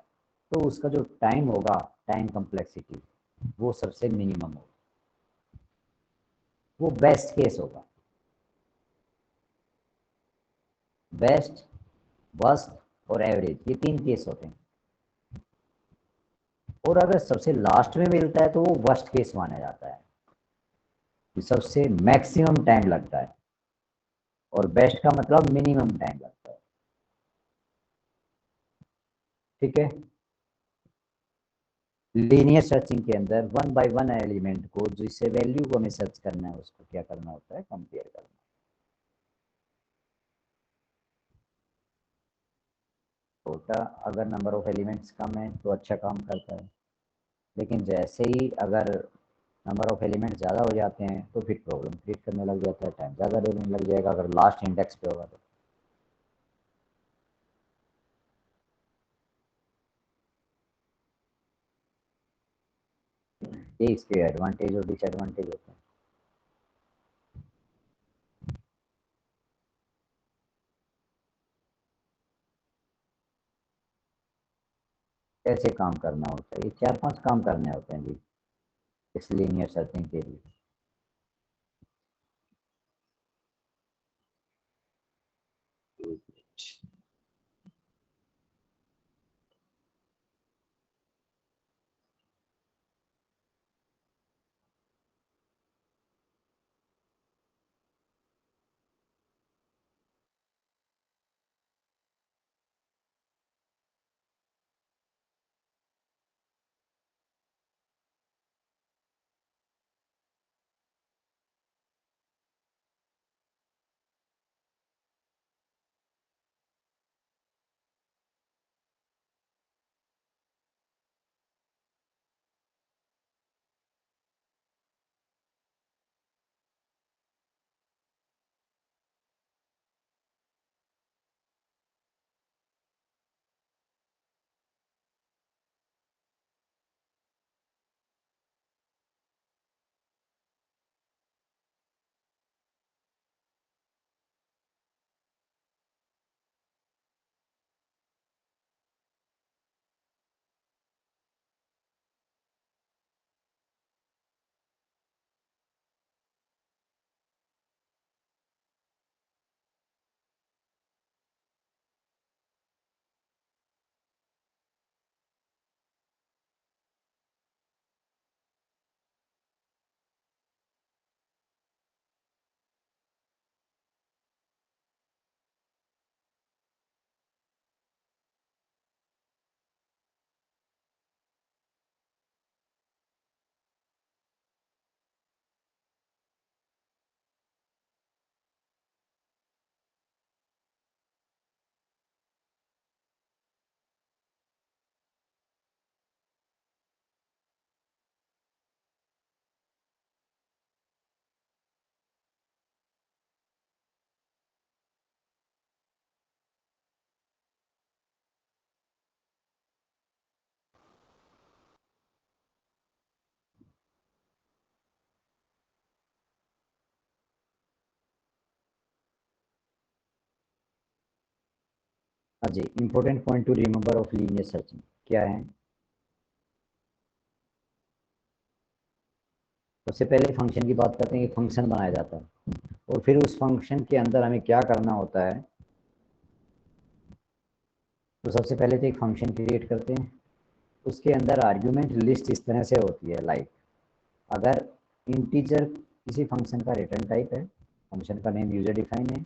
तो उसका जो टाइम होगा, टाइम कम्प्लेक्सिटी, वो सबसे मिनिमम होगा, वो बेस्ट केस होगा। बेस्ट, वर्स्ट और एवरेज, ये 3 केस होते हैं। और अगर सबसे लास्ट में मिलता है तो वो वर्स्ट केस माना जाता है, सबसे मैक्सिमम टाइम लगता है, और बेस्ट का मतलब मिनिमम टाइम लगता है। ठीक है। लीनियर सर्चिंग के अंदर वन बाय वन एलिमेंट को, जिससे वैल्यू को हमें सर्च करना है, उसको क्या करना होता है, कंपेयर करना। छोटा अगर नंबर ऑफ एलिमेंट्स कम है तो अच्छा काम करता है, लेकिन जैसे ही अगर नंबर ऑफ एलिमेंट ज़्यादा हो जाते हैं तो फिर प्रॉब्लम क्रिएट करने लग जाता है, टाइम ज़्यादा लेने लग जाएगा अगर लास्ट इंडेक्स पे होगा तो। ये इसके एडवांटेज और डिसएडवांटेज होते हैं। कैसे काम करना होता है, ये 4-5 काम करने होते हैं जी इस लीनियर सर्चिंग के लिए। हाँ जी, important point to remember of linear searching क्या है? सबसे पहले फंक्शन की बात करते हैं कि फंक्शन बनाया जाता है और फिर उस फंक्शन के अंदर हमें क्या करना होता है। तो सबसे पहले तो एक फंक्शन क्रिएट करते हैं, उसके अंदर आर्ग्यूमेंट लिस्ट इस तरह से होती है, लाइक अगर इंटीजर किसी फंक्शन का रिटर्न टाइप है, फंक्शन का नेम यूजर डिफाइन है,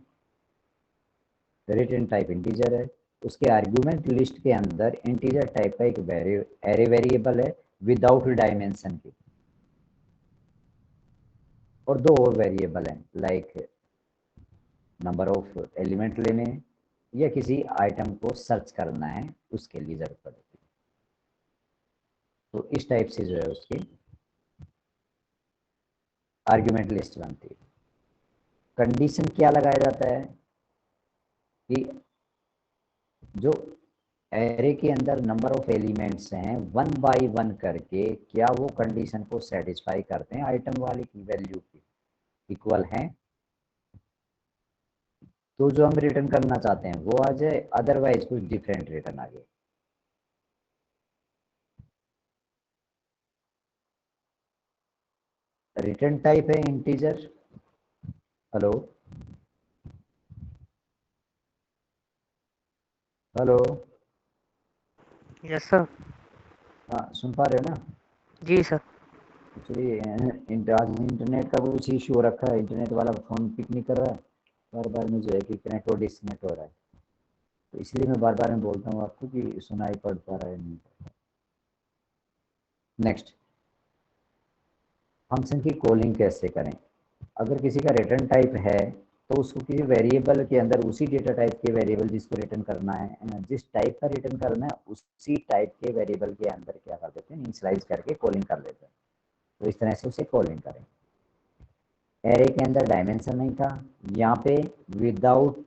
रिटर्न टाइप इंटीजर है, उसके आर्ग्यूमेंट लिस्ट के अंदर इंटीजर टाइप का एक एरे वेरिएबल है विदाउट डायमेंशन के, और दो और वेरिएबल हैं लाइक नंबर ऑफ एलिमेंट लेने या किसी आइटम को सर्च करना है उसके लिए जरूरत पड़ेगी। तो इस टाइप से जो है उसकी आर्ग्यूमेंट लिस्ट बनती है। कंडीशन क्या लगाया जाता है कि जो एरे के अंदर नंबर ऑफ एलिमेंट्स हैं वन बाय वन करके क्या वो कंडीशन को सेटिस्फाई करते हैं आइटम वाले की वैल्यू की इक्वल हैं, तो जो हम रिटर्न करना चाहते हैं वो आ जाए, अदरवाइज कुछ डिफरेंट रिटर्न आ गए। रिटर्न टाइप है integer. Hello hello, yes sir. हाँ सुन पा रहे हो ना? जी सर। एक्चुअली आज इंटरनेट का कुछ इशू हो रखा है, इंटरनेट वाला फोन पिक नहीं कर रहा है, बार बार मुझे है कि कनेक्ट और डिस्कनेक्ट हो रहा है, तो इसलिए मैं बार बार में बोलता हूँ आपको कि सुनाई पड़ पा रहा है नहीं। नेक्स्ट, फंक्शन की कॉलिंग कैसे करें? अगर किसी का रिटर्न टाइप है तो उसको किसी वेरिएबल के अंदर उसी डेटा टाइप के वेरिएबल जिसको रिटर्न करना है, जिस टाइप का रिटर्न करना है उसी टाइप के वेरिएबल के अंदर क्या कर देते हैं, इनिशियलाइज करके कॉलिंग कर लेते हैं। तो इस तरह से उसे कॉलिंग करें। एरे के अंदर डायमेंशन नहीं था, यहाँ पे विदाउट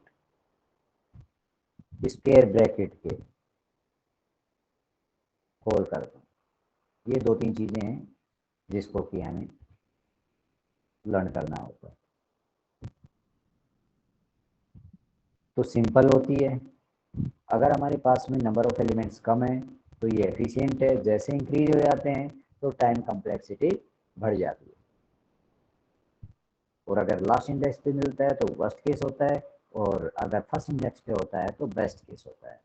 स्क्वायर ब्रैकेट के कॉल कर दो। ये दो तीन चीजें हैं जिसको कि हमें लर्न करना होता है। तो सिंपल होती है, अगर हमारे पास में नंबर ऑफ एलिमेंट्स कम है तो ये एफिशिएंट है, जैसे इंक्रीज हो जाते हैं तो टाइम कम्प्लेक्सिटी बढ़ जाती है, और अगर लास्ट इंडेक्स पे मिलता है तो वर्स्ट केस होता है, और अगर फर्स्ट इंडेक्स पे होता है तो बेस्ट केस होता है।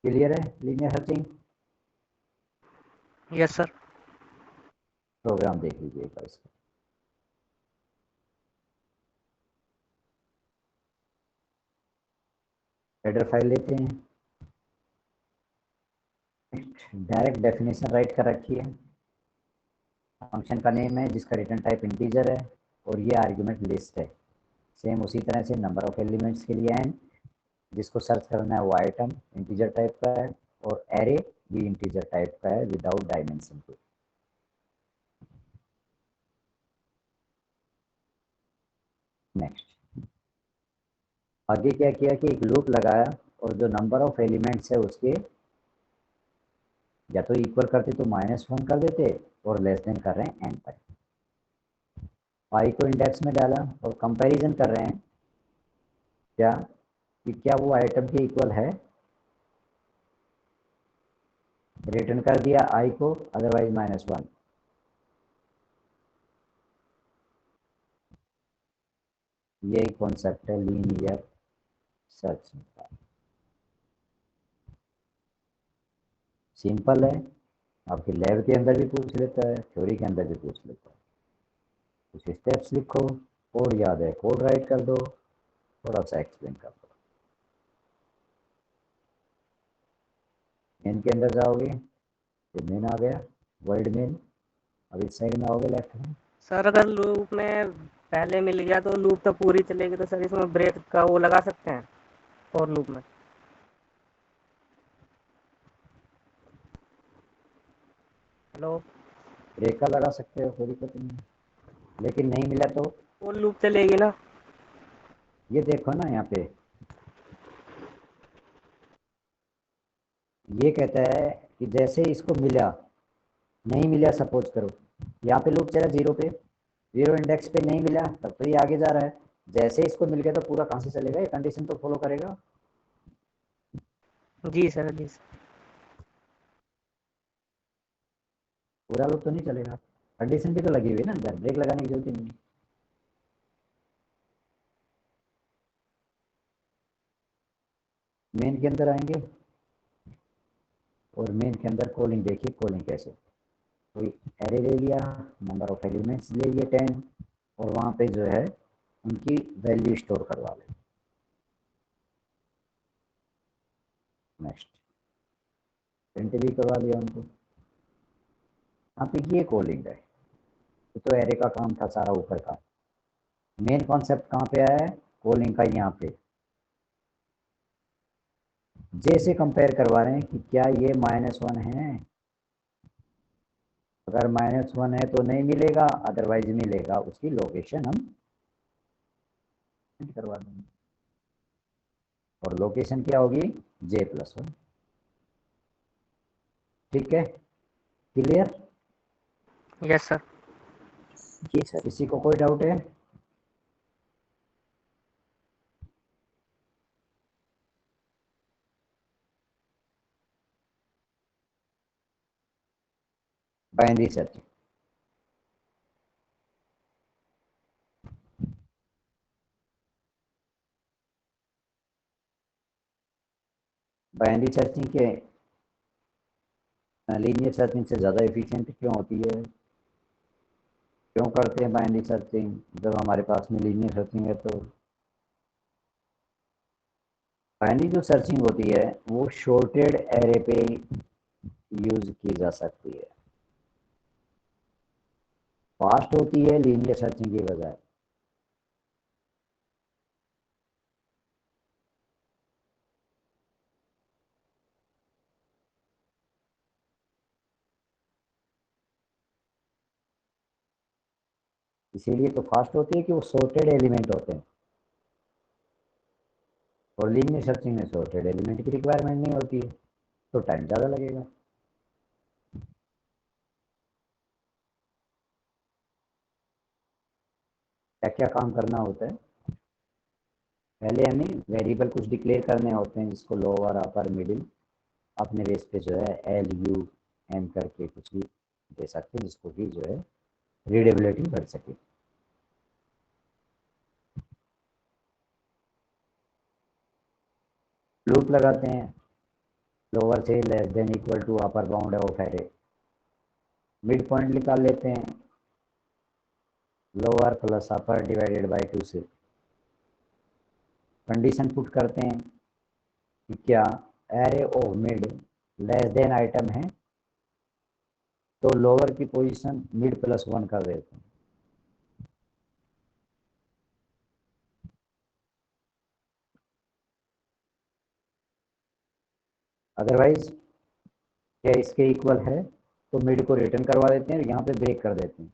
क्लियर है linear searching? Yes sir. Program देख लीजिए एक बार इसका। हेडर फाइल लेते हैं, डायरेक्ट डेफिनेशन राइट कर रखी है, फंक्शन का नेम है जिसका रिटर्न टाइप इंटीजर है, और ये आर्ग्यूमेंट लिस्ट है। सेम उसी तरह से नंबर ऑफ एलिमेंट्स के लिए एन, जिसको सर्च करना है वो आइटम इंटीजर टाइप का है, और एरे भी इंटीजर टाइप का है विदाउट डायमेंशन के। नेक्स्ट, आगे क्या किया कि एक लूप लगाया और जो नंबर ऑफ एलिमेंट्स है उसके या तो इक्वल करते तो -1 कर देते, और लेस देन कर रहे हैं एन तक। आई को इंडेक्स में डाला और कंपैरिजन कर रहे हैं क्या कि क्या वो आइटम के इक्वल है, रिटर्न कर दिया आई को, अदरवाइज -1। ये कॉन्सेप्ट है लीनियर सर्चिंग का। सिंपल है, आपके लैब के अंदर भी पूछ लेता है, थ्योरी के अंदर भी पूछ लेता है। कुछ स्टेप्स लिखो, कोड याद है कोड राइट कर दो, थोड़ा सा एक्सप्लेन कर दो। मेन के अंदर जाओगे, ये मेन आ गया, वर्ड मेन। अब इस साइड में आओगे लेफ्ट में, सर अगर लूप में पहले मिल गया तो लूप तो पूरी चलेगी, तो सर इसमें ब्रेक का वो लगा सकते हैं फॉर लूप में? हेलो। ब्रेक का लगा सकते हो, कोई दिक्कत नहीं है, लेकिन नहीं मिला तो वो लूप चलेगी ना? ये देखो ना यहाँ पे, ये कहता है कि जैसे इसको मिला, नहीं मिला सपोज करो, यहाँ पे लूप चला 0 पे, जीरो इंडेक्स पे नहीं मिला तब तो ये आगे जा रहा है, जैसे इसको मिल गया तो पूरा कहाँ से चलेगा, ये कंडीशन तो फॉलो करेगा। जी सर, जी सर। पूरा लूप तो नहीं चलेगा, कंडीशन भी तो लगी हुई है ना अंदर, ब्रेक लगाने की जरूरत ही नहीं। मेन के अंदर आएंगे और मेन के अंदर कॉलिंग देखिए, कॉलिंग कैसे, कोई एरे ले लिया, नंबर ऑफ एलिमेंट्स ले लिए 10, और वहाँ पे जो है उनकी वैल्यू स्टोर करवा ले। नेक्स्ट प्रिंट भी करवा लिया उनको। यहाँ पे ये कॉलिंग है, ये तो एरे का काम था सारा ऊपर का। मेन कॉन्सेप्ट कहाँ पे आया है, कॉलिंग का यहाँ पे। जैसे कंपेयर करवा रहे हैं कि क्या ये -1 है, अगर -1 है तो नहीं मिलेगा, अदरवाइज मिलेगा, उसकी लोकेशन हम करवा देंगे, और लोकेशन क्या होगी, J+1। ठीक है, क्लियर। Yes sir. जी सर। किसी को कोई डाउट है? बाइनरी सर्च, बाइनरी सर्चिंग के लीनियर सर्चिंग से ज़्यादा एफिशिएंट क्यों होती है, क्यों करते हैं बाइनरी सर्चिंग जब हमारे पास में लीनियर सर्चिंग है? तो बाइनरी जो सर्चिंग होती है वो शॉर्टेड एरे पे यूज की जा सकती है, फास्ट होती है लीनियर सर्चिंग की बजाय। इसीलिए तो फास्ट होती है कि वो सॉर्टेड एलिमेंट होते हैं, और लीनियर सर्चिंग में सॉर्टेड एलिमेंट की रिक्वायरमेंट नहीं होती है, तो टाइम ज़्यादा लगेगा। क्या क्या काम करना होता है, पहले हमें वेरिएबल कुछ डिक्लेयर करने होते हैं, जिसको लोअर अपर मिडिल अपने बेस पे जो है LUM करके कुछ भी दे सकते हैं, जिसको भी जो है रीडेबिलिटी बढ़ सके। लूप लगाते हैं, लोअर से less than equal to upper bound of array, mid point निकाल लेते हैं, lower plus upper divided by 2 से कंडीशन पुट करते हैं कि क्या array of mid less than item है, तो लोअर की पोजीशन मिड +1 कर देते हैं। अदरवाइज क्या इसके इक्वल है तो मिड को रिटर्न करवा देते हैं, यहाँ पे ब्रेक कर देते हैं।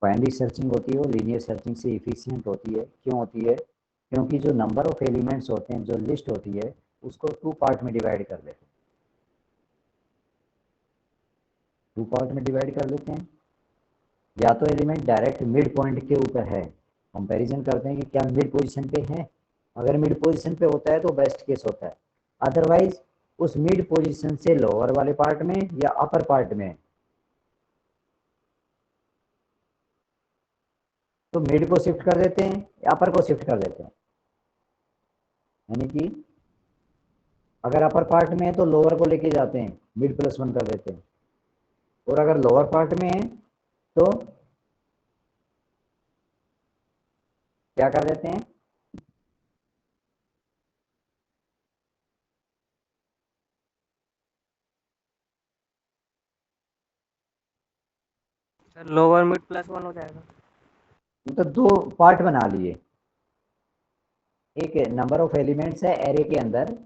बाइनरी सर्चिंग होती है वो लीनियर सर्चिंग से इफिशियंट होती है। क्यों होती है? क्योंकि जो नंबर ऑफ एलिमेंट्स होते हैं, जो लिस्ट होती है, उसको 2 पार्ट में डिवाइड कर देते हैं। 2 पार्ट में डिवाइड कर देते हैं। या तो एलिमेंट डायरेक्ट मिड पॉइंट के ऊपर है, कंपैरिजन करते हैं कि क्या मिड पोजीशन पे है। अगर मिड पोजीशन पे होता है तो बेस्ट केस होता है, अदरवाइज उस मिड पोजीशन से लोअर वाले पार्ट में या अपर पार्ट में, तो मिड को शिफ्ट कर देते हैं या अपर को शिफ्ट कर देते हैं। यानी कि अगर अपर पार्ट में है तो लोअर को लेके जाते हैं, मिड +1 कर देते हैं, और अगर लोअर पार्ट में है तो क्या कर देते हैं? सर लोअर मिड +1 हो जाएगा। तो 2 पार्ट बना लिए। एक नंबर ऑफ एलिमेंट्स है एरे के अंदर,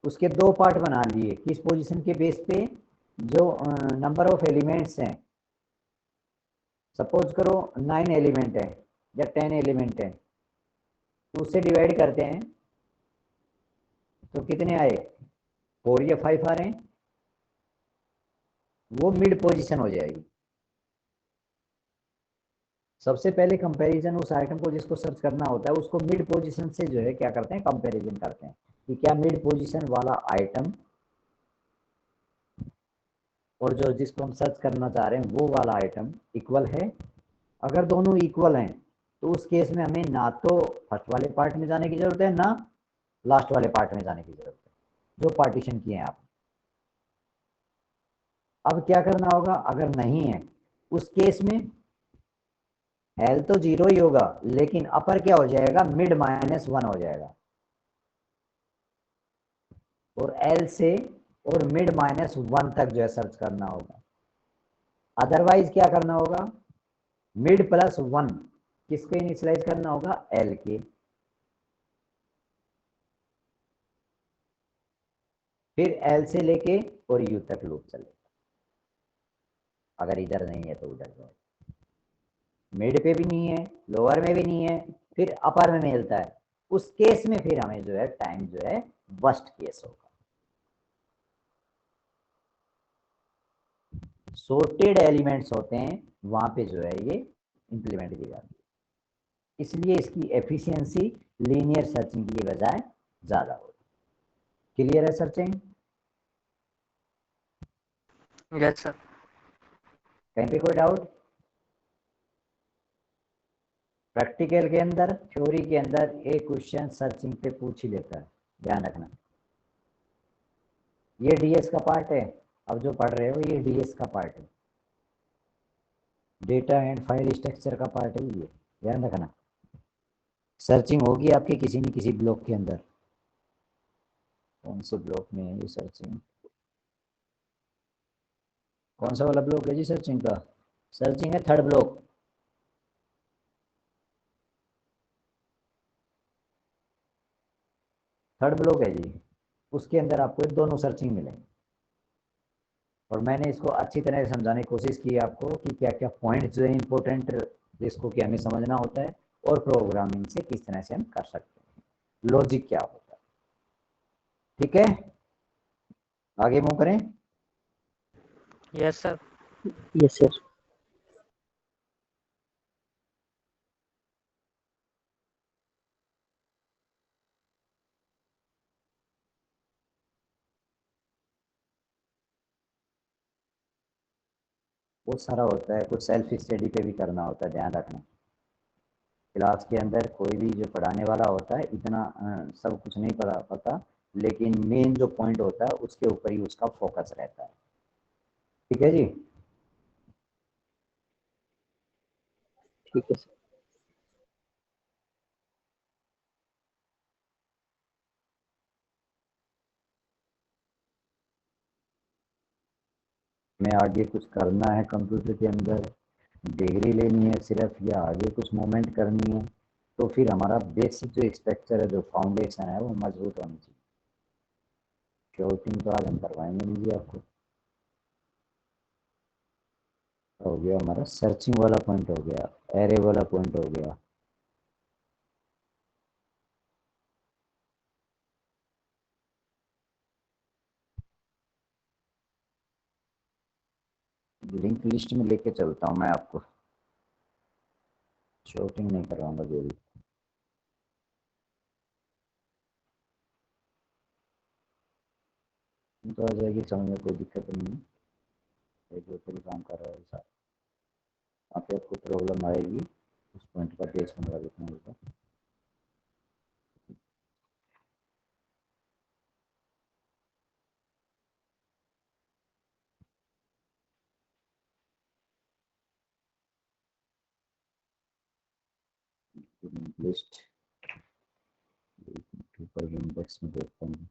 उसके 2 पार्ट बना लिए। किस पोजीशन के बेस पे? जो नंबर ऑफ एलिमेंट्स हैं, सपोज करो 9 एलिमेंट है या 10 एलिमेंट है, तो उससे डिवाइड करते हैं तो कितने आए? 4 या 5 आ रहे हैं, वो मिड पोजीशन हो जाएगी। सबसे पहले कंपैरिजन उस आइटम को जिसको सर्च करना होता है उसको मिड पोजीशन से जो है क्या करते हैं, कंपैरिजन करते हैं कि क्या मिड पोजीशन वाला आइटम और जो जिसको हम सर्च करना चाह रहे हैं वो वाला आइटम इक्वल है। अगर दोनों इक्वल हैं तो उस केस में हमें ना तो फर्स्ट वाले पार्ट में जाने की जरूरत है, ना लास्ट वाले पार्ट में जाने की जरूरत है जो पार्टीशन किए हैं आप। अब क्या करना होगा? अगर नहीं है उस केस में एल तो 0 ही होगा, लेकिन अपर क्या हो जाएगा? मिड -1 हो जाएगा, और एल से और मिड -1 तक जो है सर्च करना होगा। अदरवाइज क्या करना होगा? मिड +1 किसको इनिशियलाइज करना होगा? एल के। फिर एल से लेके और यू तक लूप चलेगा। अगर इधर नहीं है तो उधर जाए, मिड पे भी नहीं है, लोअर में भी नहीं है, फिर अपर में मिलता है, उस केस में फिर हमें जो है टाइम जो है वर्स्ट केस होगा। सॉर्टेड एलिमेंट्स होते हैं वहां पे जो है ये इंप्लीमेंट की जाती है, इसलिए इसकी एफिशिएंसी लीनियर सर्चिंग की बजाय ज्यादा होती है। क्लियर है सर्चिंग? Yes sir. कहीं पे कोई डाउट? प्रैक्टिकल के अंदर, थ्योरी के अंदर एक क्वेश्चन सर्चिंग पे पूछ ही लेता है, ध्यान रखना। ये डीएस का पार्ट है, अब जो पढ़ रहे हो ये डीएस का पार्ट है, डेटा एंड फाइल स्ट्रक्चर का पार्ट है ये, ध्यान रखना। सर्चिंग होगी आपके किसी न किसी ब्लॉक के अंदर। कौन से ब्लॉक में है ये सर्चिंग? कौन सा वाला ब्लॉक है जी सर्चिंग का? सर्चिंग है 3rd ब्लॉक। थर्ड ब्लॉक है जी, उसके अंदर आपको दोनों सर्चिंग मिलेंगे, और मैंने इसको अच्छी तरह से समझाने की कोशिश की है आपको कि क्या क्या पॉइंट जो है इंपॉर्टेंट, जिसको कि हमें समझना होता है, और प्रोग्रामिंग से किस तरह से हम कर सकते हैं, लॉजिक क्या होता है। ठीक है, आगे मूव करें। Yes sir. Yes sir. बहुत सारा होता है, कुछ सेल्फ स्टडी पे भी करना होता है, ध्यान रखना। क्लास के अंदर कोई भी जो पढ़ाने वाला होता है इतना सब कुछ नहीं पता, लेकिन मेन जो पॉइंट होता है उसके ऊपर ही उसका फोकस रहता है। ठीक है जी। ठीक है सर। मैं आगे कुछ करना है कंप्यूटर के अंदर, डिग्री लेनी है सिर्फ, या आगे कुछ मूवमेंट करनी है, तो फिर हमारा बेसिक जो स्ट्रक्चर है, जो फाउंडेशन है, वो मजबूत होनी चाहिए। शॉर्टिंग तो आज हम करवाएंगे नहीं जी आपको। हो गया हमारा सर्चिंग वाला पॉइंट, हो गया एरे वाला पॉइंट, हो गया लिंक लिस्ट में लेके चलता हूँ मैं आपको, शॉर्टिंग नहीं करवाऊंगा जो भी। तो आ जाएगी समझ में, कोई दिक्कत नहीं है, जो फिर काम कर रहा है सारा। वहाँ पे आपको प्रॉब्लम आएगी उस पॉइंट का पेज बनवा देते हैं ऊपर। लिस्ट ऊपर इंडेक्स में देखता हूँ।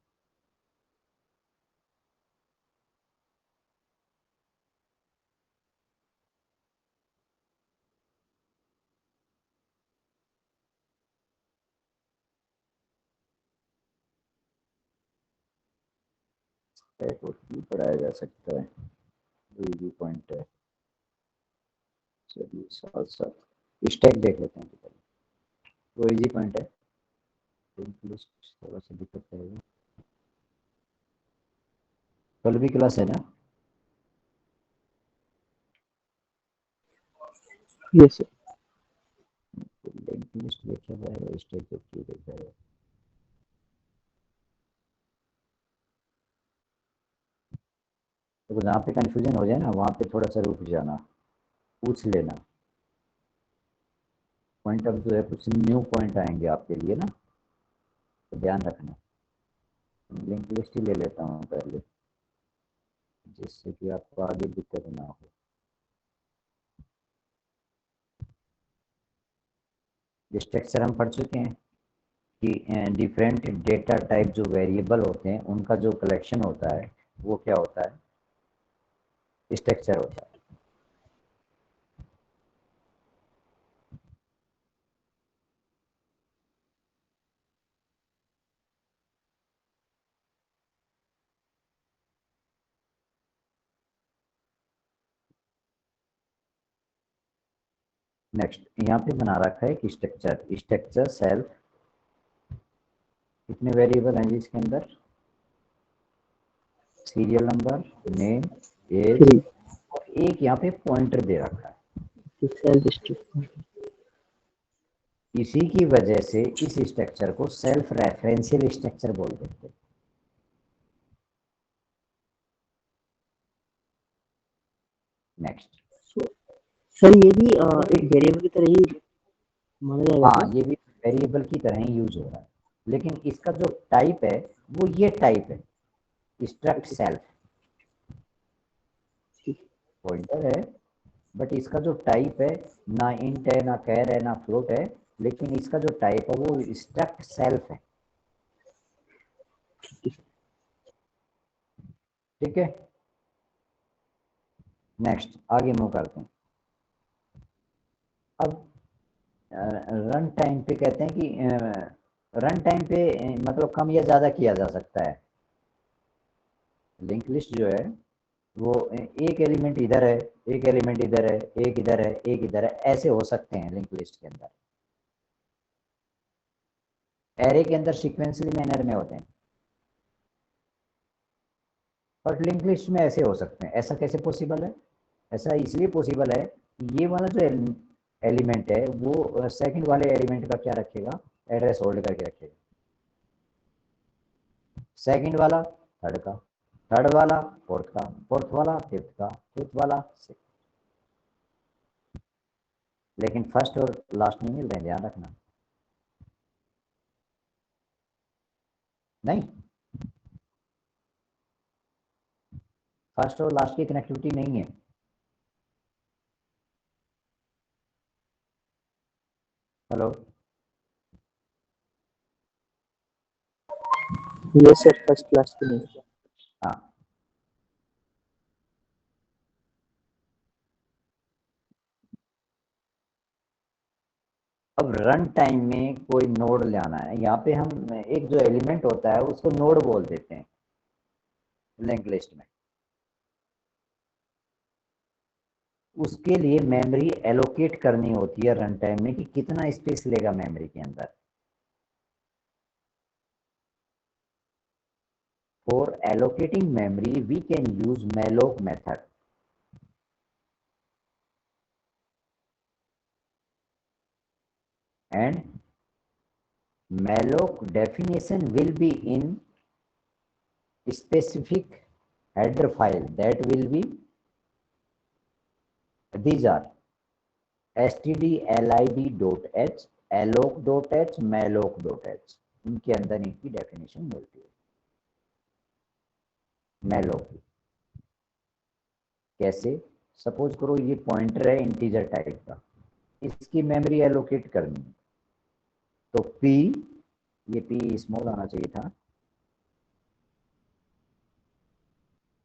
पढ़ाया जा सकता है, कोई भी पॉइंट है। चलिए साथ साथ स्टैक देख लेते हैं पहले, वो इजी पॉइंट है। लिस्ट थोड़ा सा दिक्कत रहेगा। कल भी क्लास है ना? Yes sir. लिंक लिस्ट देखा जाएगा, स्टैक देखा जाएगा। तो जहाँ पे कंफ्यूजन हो जाए ना, वहाँ पे थोड़ा सा रुक जाना, पूछ लेना। पॉइंट अब जो है कुछ न्यू पॉइंट आएंगे आपके लिए ना, तो ध्यान रखना। लिंक लिस्ट ही ले लेता हूँ पहले, जिससे कि आपको आगे दिक्कत ना हो। स्ट्रक्चर हम पढ़ चुके हैं कि डिफरेंट डेटा टाइप जो वेरिएबल होते हैं उनका जो कलेक्शन होता है वो क्या होता है? स्ट्रक्चर होता है। नेक्स्ट यहाँ पे बना रखा है कि स्ट्रक्चर सेल्फ कितने वेरिएबल हैं जी इसके अंदर? सीरियल नंबर, नेम, एज, 3 और एक यहाँ पे पॉइंटर दे रखा है। सेल डिस्ट्रिक्ट। इसी की वजह से इस स्ट्रक्चर को सेल्फ रेफरेंशियल स्ट्रक्चर बोल देते हैं। नेक्स्ट सर ये भी एक वेरिएबल की तरह ही माना जाएगा हाँ, क्या? ये भी वेरिएबल की तरह ही यूज हो रहा है, लेकिन इसका जो टाइप है वो ये टाइप है, स्ट्रक्ट सेल्फ। पॉइंटर है, बट इसका जो टाइप है ना इंट है, ना कैर है, ना फ्लोट है, लेकिन इसका जो टाइप है वो स्ट्रक्ट सेल्फ है। ठीक है, नेक्स्ट आगे मूव करते हैं। अब रन टाइम पे कहते हैं कि रन टाइम पे मतलब कम या ज़्यादा किया जा सकता है। लिंक लिस्ट जो है वो एक एलिमेंट इधर है, एक एलिमेंट इधर है, एक इधर है, एक इधर है, ऐसे हो सकते हैं लिंक लिस्ट के अंदर। एरे के अंदर सीक्वेंशियली मैनर में होते हैं, और लिंक लिस्ट में ऐसे हो सकते हैं। ऐसा कैसे पॉसिबल है? ऐसा इसलिए पॉसिबल है, ये वाला जो एलिमेंट है वो सेकंड वाले एलिमेंट का क्या रखेगा? एड्रेस होल्ड करके रखेगा। सेकंड वाला थर्ड का, थर्ड वाला फोर्थ का, फोर्थ वाला फिफ्थ का, फिफ्थ वाला सिक्स। लेकिन फर्स्ट और लास्ट नहीं मिल रहे, ध्यान रखना। नहीं, फर्स्ट और लास्ट की कनेक्टिविटी नहीं है। Hello, yes sir, first class की नहीं। हाँ, अब रन टाइम में कोई नोड लाना है, यहाँ पे हम एक जो एलिमेंट होता है उसको नोड बोल देते हैं लिंक लिस्ट में। उसके लिए मेमोरी एलोकेट करनी होती है रन टाइम में कि कितना स्पेस लेगा मेमोरी के अंदर। For allocating memory we can use malloc method. And malloc definition will be in specific header file that will be, these are stdlib.h, alloc.h, malloc.h, इनके अंदर इनकी डेफिनेशन मिलती है। malloc कैसे, सपोज करो ये पॉइंटर है इंटीजर टाइप का, इसकी मेमोरी एलोकेट करनी है, तो p, ये p स्मॉल आना चाहिए था,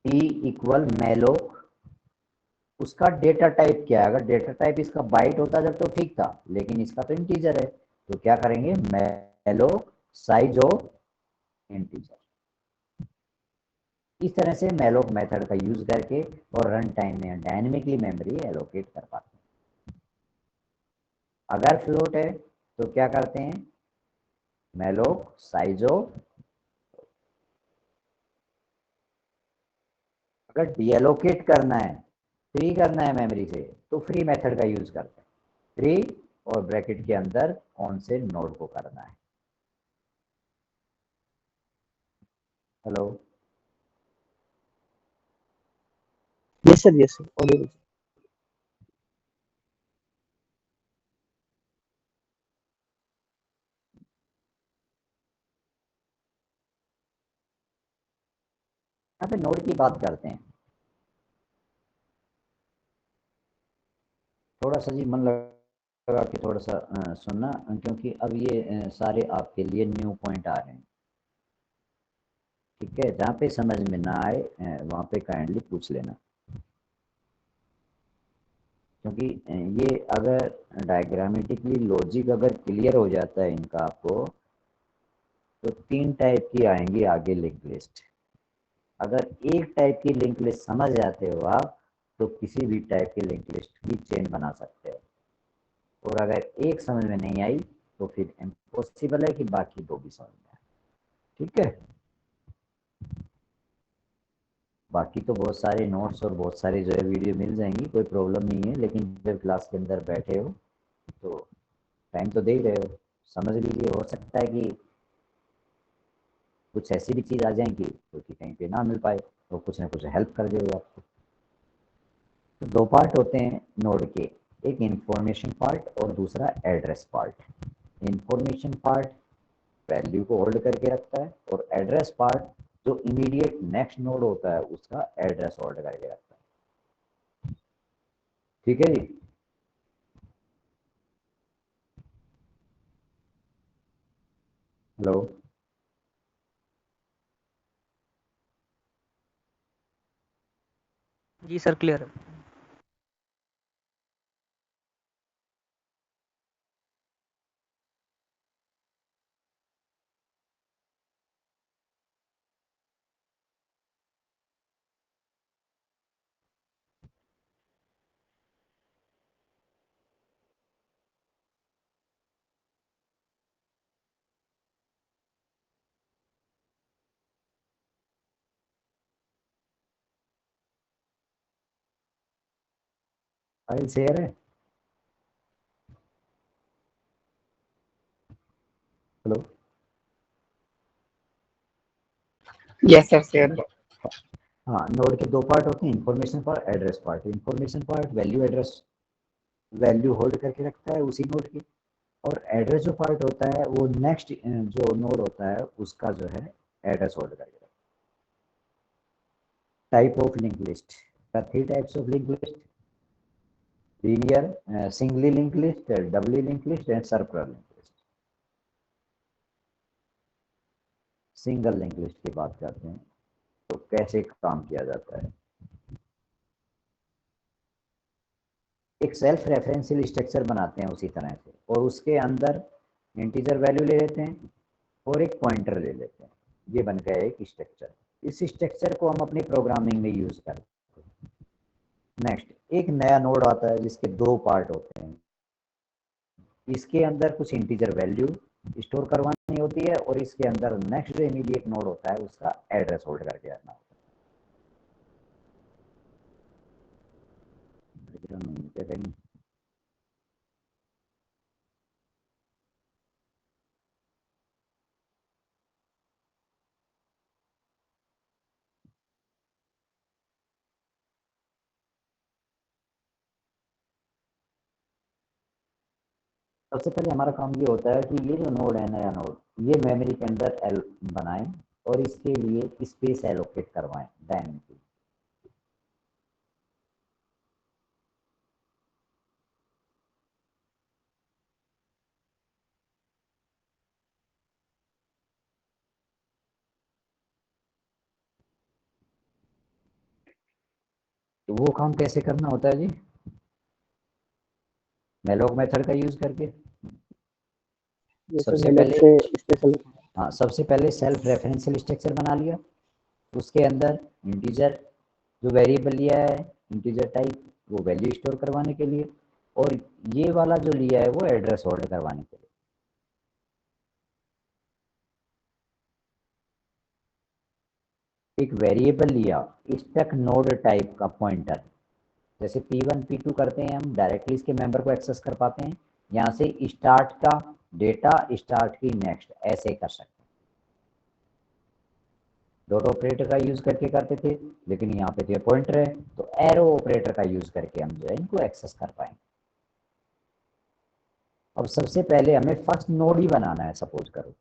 p इक्वल malloc, उसका डेटा टाइप क्या है, अगर डेटा टाइप इसका बाइट होता जब तो ठीक था, लेकिन इसका तो इंटीजर है, तो क्या करेंगे, malloc साइज ऑफ इंटीजर। इस तरह से malloc मेथड का यूज करके और रन टाइम में डायनेमिकली मेमोरी एलोकेट कर पाते हैं। अगर फ्लोट है तो क्या करते हैं, malloc साइज ऑफ, अगर डीएलोकेट करना है, फ्री करना है मेमोरी से, तो फ्री मेथड का यूज करते हैं। फ्री और ब्रैकेट के अंदर कौन से नोड को करना है। Hello, yes sir audio. यहाँ पे नोड की बात करते हैं। थोड़ा सा जी मन लगा के थोड़ा सा सुनना, क्योंकि अब ये सारे आपके लिए न्यू पॉइंट आ रहे हैं। ठीक है, जहाँ पे समझ में ना आए वहाँ पे काइंडली पूछ लेना, क्योंकि ये अगर डायग्रामेटिकली लॉजिक अगर क्लियर हो जाता है इनका आपको, तो 3 टाइप की आएंगी आगे लिंक लिस्ट। अगर एक टाइप की लिंक लिस्ट समझ जाते हो आप, तो किसी भी टाइप की लिंक लिस्ट की चेन बना सकते हो, और अगर एक समझ में नहीं आई तो फिर इम्पॉसिबल है कि बाकी 2 भी समझ में आए। ठीक है, बाकी तो बहुत सारे नोट्स और बहुत सारी जो है वीडियो मिल जाएंगी, कोई प्रॉब्लम नहीं है, लेकिन जब क्लास के अंदर बैठे हो तो टाइम तो दे ही रहे हो, समझ लीजिए। हो सकता है कि कुछ ऐसी भी चीज़ आ जाएंगी जो कि कहीं पे ना मिल पाए, तो कुछ ना कुछ हेल्प कर देगा आपको। तो 2 पार्ट होते हैं नोड के, एक इंफॉर्मेशन पार्ट और दूसरा address part. Information part value को होल्ड करके रखता है, और एड्रेस पार्ट जो इमीडिएट नेक्स्ट नोड होता है उसका एड्रेस होल्ड करके रखता है। ठीक है जी। हेलो, जी सर क्लियर है। फाइल शेयर है। Hello, yes sir share. हाँ, नोड के 2 पार्ट होते हैं, information part, address part. Information part value address, value hold करके रखता है उसी नोड की, और एड्रेस जो पार्ट होता है वो नेक्स्ट जो नोड होता है उसका जो है एड्रेस होल्ड करके रखता है। टाइप ऑफ लिंक लिस्ट का 3 types of link list, linear, singly link list, doubly link list and circular link list. Single link list की बात करते हैं तो कैसे काम किया जाता है। एक सेल्फ रेफरेंशियल स्ट्रक्चर बनाते हैं उसी तरह से, और उसके अंदर इंटीजर वैल्यू ले लेते हैं और एक पॉइंटर ले लेते हैं। ये बन गया एक स्ट्रक्चर। इस स्ट्रक्चर को हम अपनी प्रोग्रामिंग में यूज करते हैं। नेक्स्ट, एक नया नोड आता है जिसके दो पार्ट होते हैं। इसके अंदर कुछ इंटीजर वैल्यू स्टोर करवानी होती है और इसके अंदर नेक्स्ट जो इमीडिएट नोड होता है उसका एड्रेस होल्ड करके रखना होता है। सबसे पहले हमारा काम ये होता है कि ये जो नोड है, नया नोड, ये मेमोरी के अंदर एल बनाएं और इसके लिए स्पेस एलोकेट करवाएं डायनेमिकली। तो वो काम कैसे करना होता है जी? मेलोक मेथड का यूज करके। जैसे सबसे मेलक पहले से स्पेशल हाँ, सबसे पहले सेल्फ रेफरेंशियल स्ट्रक्चर बना लिया, उसके अंदर इंटीजर जो वेरिएबल लिया है इंटीजर टाइप वो वैल्यू स्टोर करवाने के लिए, और ये वाला जो लिया है वो एड्रेस होल्ड करवाने के लिए। एक वेरिएबल लिया स्टैक नोड टाइप का पॉइंटर, जैसे P1 P2 करते हैं हम डायरेक्टली इसके मेंबर को एक्सेस कर पाते हैं, यहाँ से स्टार्ट का डेटा स्टार्ट की नेक्स्ट ऐसे कर सकते हैं। डॉट ऑपरेटर का यूज करके करते थे, लेकिन यहाँ पे तो ये पॉइंटर है तो एरो ऑपरेटर का यूज करके हम जो है इनको एक्सेस कर पाएंगे। अब सबसे पहले हमें फर्स्ट नोड ही बनाना है। सपोज करो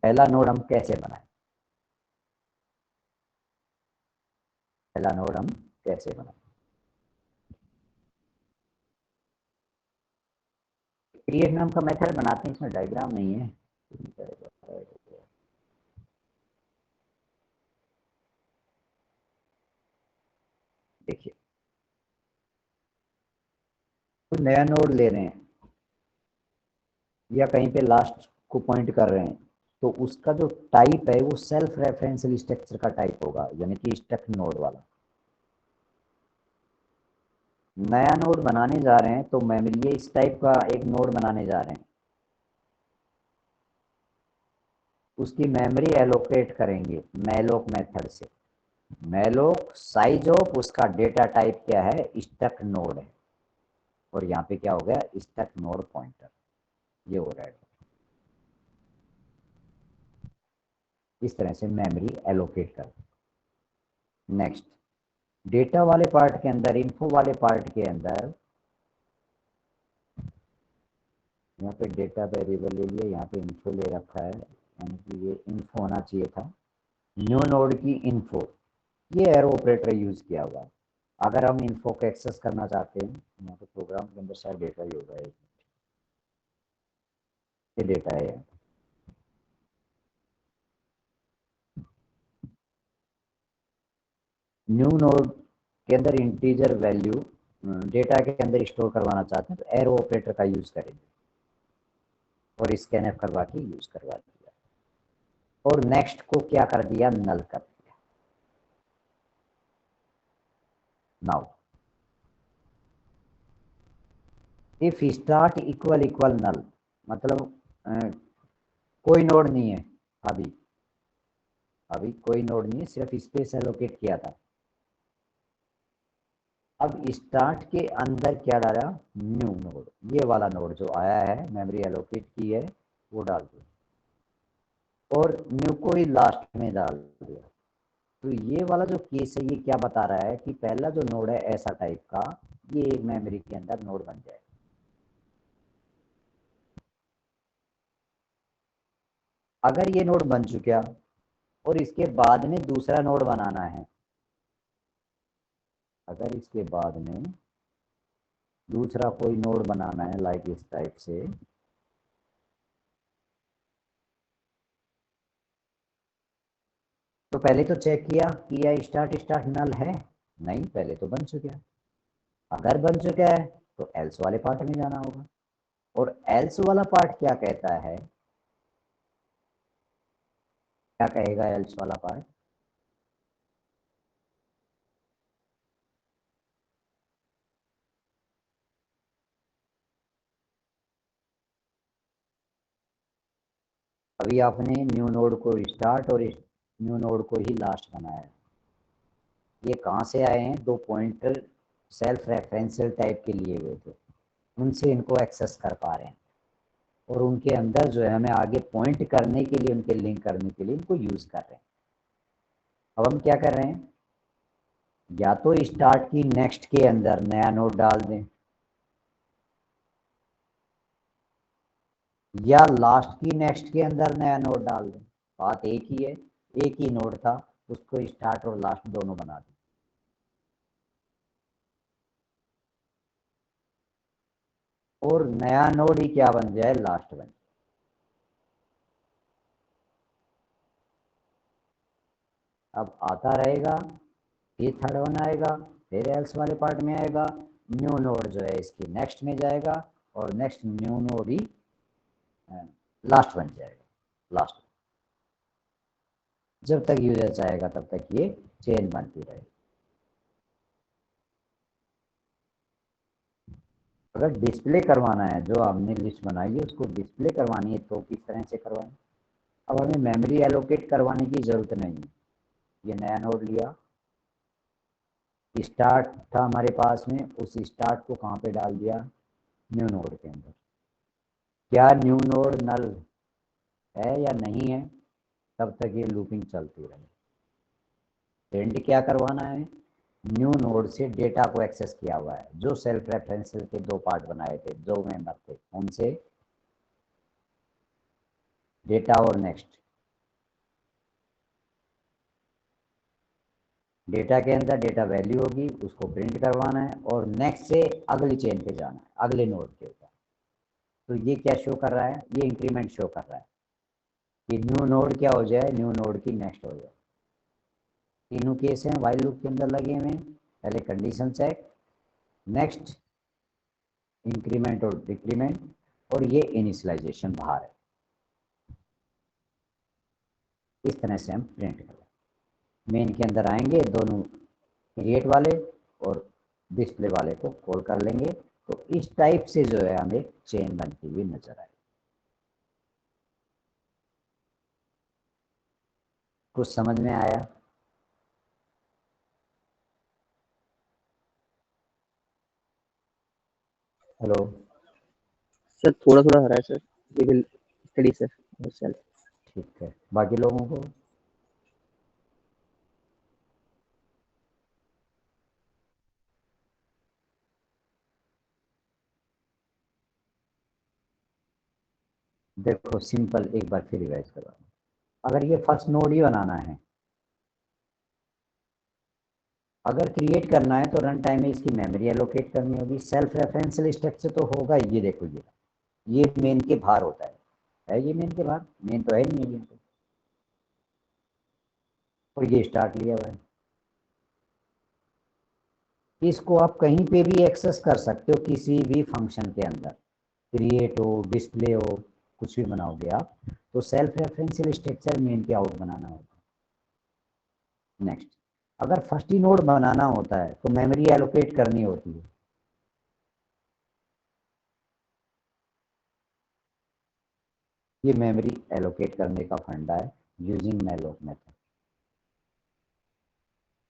पहला नोड हम कैसे बनाएं, पहला नोड हम कैसे बनाएं? क्रिएट नाम का मेथड बनाते हैं, इसमें डायग्राम नहीं है। देखिए तो नया नोड ले रहे हैं या कहीं पे लास्ट को पॉइंट कर रहे हैं, तो उसका जो टाइप है वो सेल्फ रेफरेंशियल स्ट्रक्चर का टाइप होगा, यानी कि स्टक नोड वाला। नया नोड बनाने जा रहे हैं तो मेमोरी ये इस टाइप का एक नोड बनाने जा रहे हैं, उसकी मेमोरी एलोकेट करेंगे मेलोक मेथड से। मेलोक साइज ऑफ उसका डेटा टाइप क्या है, स्टक नोड है, और यहाँ पे क्या हो गया, स्टक नोड पॉइंटर, ये हो रहा है। इस तरह से मेमोरी एलोकेट कर। नेक्स्ट डेटा वाले पार्ट के अंदर, इन्फो वाले पार्ट के अंदर, यहाँ पे डेटा वेरिएबल ले लिया, यहाँ पे इन्फो ले रखा है, यानी कि ये इन्फो होना चाहिए था। न्यू नोड की इन्फो, ये एरो ऑपरेटर यूज किया हुआ है। अगर हम इन्फो को एक्सेस करना चाहते हैं, यहाँ पे प्रोग्राम के अंदर शायद डेटा ही होगा, ये डेटा है। न्यू नोड के अंदर इंटीजर वैल्यू डेटा के अंदर स्टोर करवाना चाहते हैं तो एरो ऑपरेटर का यूज करेंगे और स्कैनफ करवा के यूज करवा दिया, और नेक्स्ट को क्या कर दिया, नल कर दिया। Now if start equal equal null, मतलब कोई नोड नहीं है, अभी अभी कोई नोड नहीं है, सिर्फ स्पेस एलोकेट किया था। अब स्टार्ट के अंदर क्या डाला, न्यू नोड, ये वाला नोड जो आया है मेमोरी एलोकेट की है वो डाल दिया, और न्यू को ही लास्ट में डाल दिया। तो ये वाला जो केस है ये क्या बता रहा है कि पहला जो नोड है ऐसा टाइप का, ये एक मेमोरी के अंदर नोड बन जाए। अगर ये नोड बन चुका और इसके बाद में दूसरा नोड बनाना है, अगर इसके बाद में दूसरा कोई नोड बनाना है लाइक इस टाइप से, तो पहले तो चेक किया कि यह स्टार्ट स्टार्ट नल है, नहीं, पहले तो बन चुका है। अगर बन चुका है तो एल्स वाले पार्ट में जाना होगा, और एल्स वाला पार्ट क्या कहता है, क्या कहेगा एल्स वाला पार्ट, अभी आपने न्यू नोड को स्टार्ट और न्यू नोड को ही लास्ट बनाया। ये कहाँ से आए हैं? 2 पॉइंटर सेल्फ रेफरेंशियल टाइप के लिए हुए थे, उनसे इनको एक्सेस कर पा रहे हैं और उनके अंदर जो है हमें आगे पॉइंट करने के लिए, उनके लिंक करने के लिए इनको यूज कर रहे हैं। अब हम क्या कर रहे हैं, या तो स्टार्ट की नेक्स्ट के अंदर नया नोड डाल दें या लास्ट की नेक्स्ट के अंदर नया नोड डाल दें। बात एक ही है, एक ही नोड था, उसको स्टार्ट और लास्ट दोनों बना दें। और नया नोड ही क्या बन जाए, लास्ट बन जाए। अब आता रहेगा, ये थर्ड वन आएगा, फिर एल्स वाले पार्ट में आएगा, न्यू नोड जो है इसकी नेक्स्ट में जाएगा और नेक्स्ट न्यू नोड ही लास्ट बन जाएगा। लास्ट जब तक यूजर चाहेगा तब तक ये चेन बनती रहेगी। अगर डिस्प्ले करवाना है, जो हमने लिस्ट बनाई है उसको डिस्प्ले करवानी है तो किस तरह से करवाएं। अब हमें मेमोरी एलोकेट करवाने की जरूरत नहीं है। ये नया नोड लिया, स्टार्ट था हमारे पास में, उस स्टार्ट को कहाँ पे डाल दिया, न्यू नोड के अंदर। क्या न्यू नोड नल है या नहीं है, तब तक ये लूपिंग चलती रहे। प्रिंट क्या करवाना है, न्यू नोड से डेटा को एक्सेस किया हुआ है, जो सेल्फ रेफरेंशियल के 2 पार्ट बनाए थे, 2 मेंबर थे, उनसे डेटा और नेक्स्ट। डेटा के अंदर डेटा वैल्यू होगी, उसको प्रिंट करवाना है और नेक्स्ट से अगली चेन पे जाना है, अगले नोड के ऊपर। तो ये क्या शो कर रहा है, ये इंक्रीमेंट शो कर रहा है कि न्यू नोड क्या हो जाए, न्यू नोड की नेक्स्ट हो जाए। तीनों केस हैं व्हाइल लूप के अंदर लगे हुए हैं। पहले कंडीशन चेक, नेक्स्ट इंक्रीमेंट और डिक्रीमेंट, और ये इनिशियलाइजेशन बाहर है। इस तरह से हम प्रिंट करें। मेन के अंदर आएंगे, दोनों क्रिएट वाले और डिस्प्ले वाले को कॉल कर लेंगे, तो इस टाइप से जो है हमें चेन बनती हुई नजर आए। कुछ समझ में आया? हेलो सर थोड़ा थोड़ा हरा है sir, we will study sir. ठीक है, बाकी लोगों को? देखो सिंपल, एक बार फिर रिवाइज करवा। अगर ये फर्स्ट नोड ही बनाना है, अगर क्रिएट करना है तो रन टाइम में इसकी मेमोरी एलोकेट करनी होगी। सेल्फ रेफरेंशियल स्ट्रक्चर तो होगा, ये देखो ये मेन के बाहर होता है ये मेन के बाहर, मेन तो है ही नहीं है। और ये स्टार्ट लिया हुआ है, इसको आप कहीं पे भी एक्सेस कर सकते हो, किसी भी फंक्शन के अंदर, क्रिएट हो, डिस्प्ले हो, कुछ भी बनाओगे आप, तो सेल्फ रेफरेंशियल स्ट्रक्चर मेन के आउट बनाना होगा। नेक्स्ट, अगर फर्स्ट ही नोड बनाना होता है तो मेमोरी एलोकेट करनी होती है। ये मेमोरी एलोकेट करने का फंडा है यूजिंग मैलोक मेथड।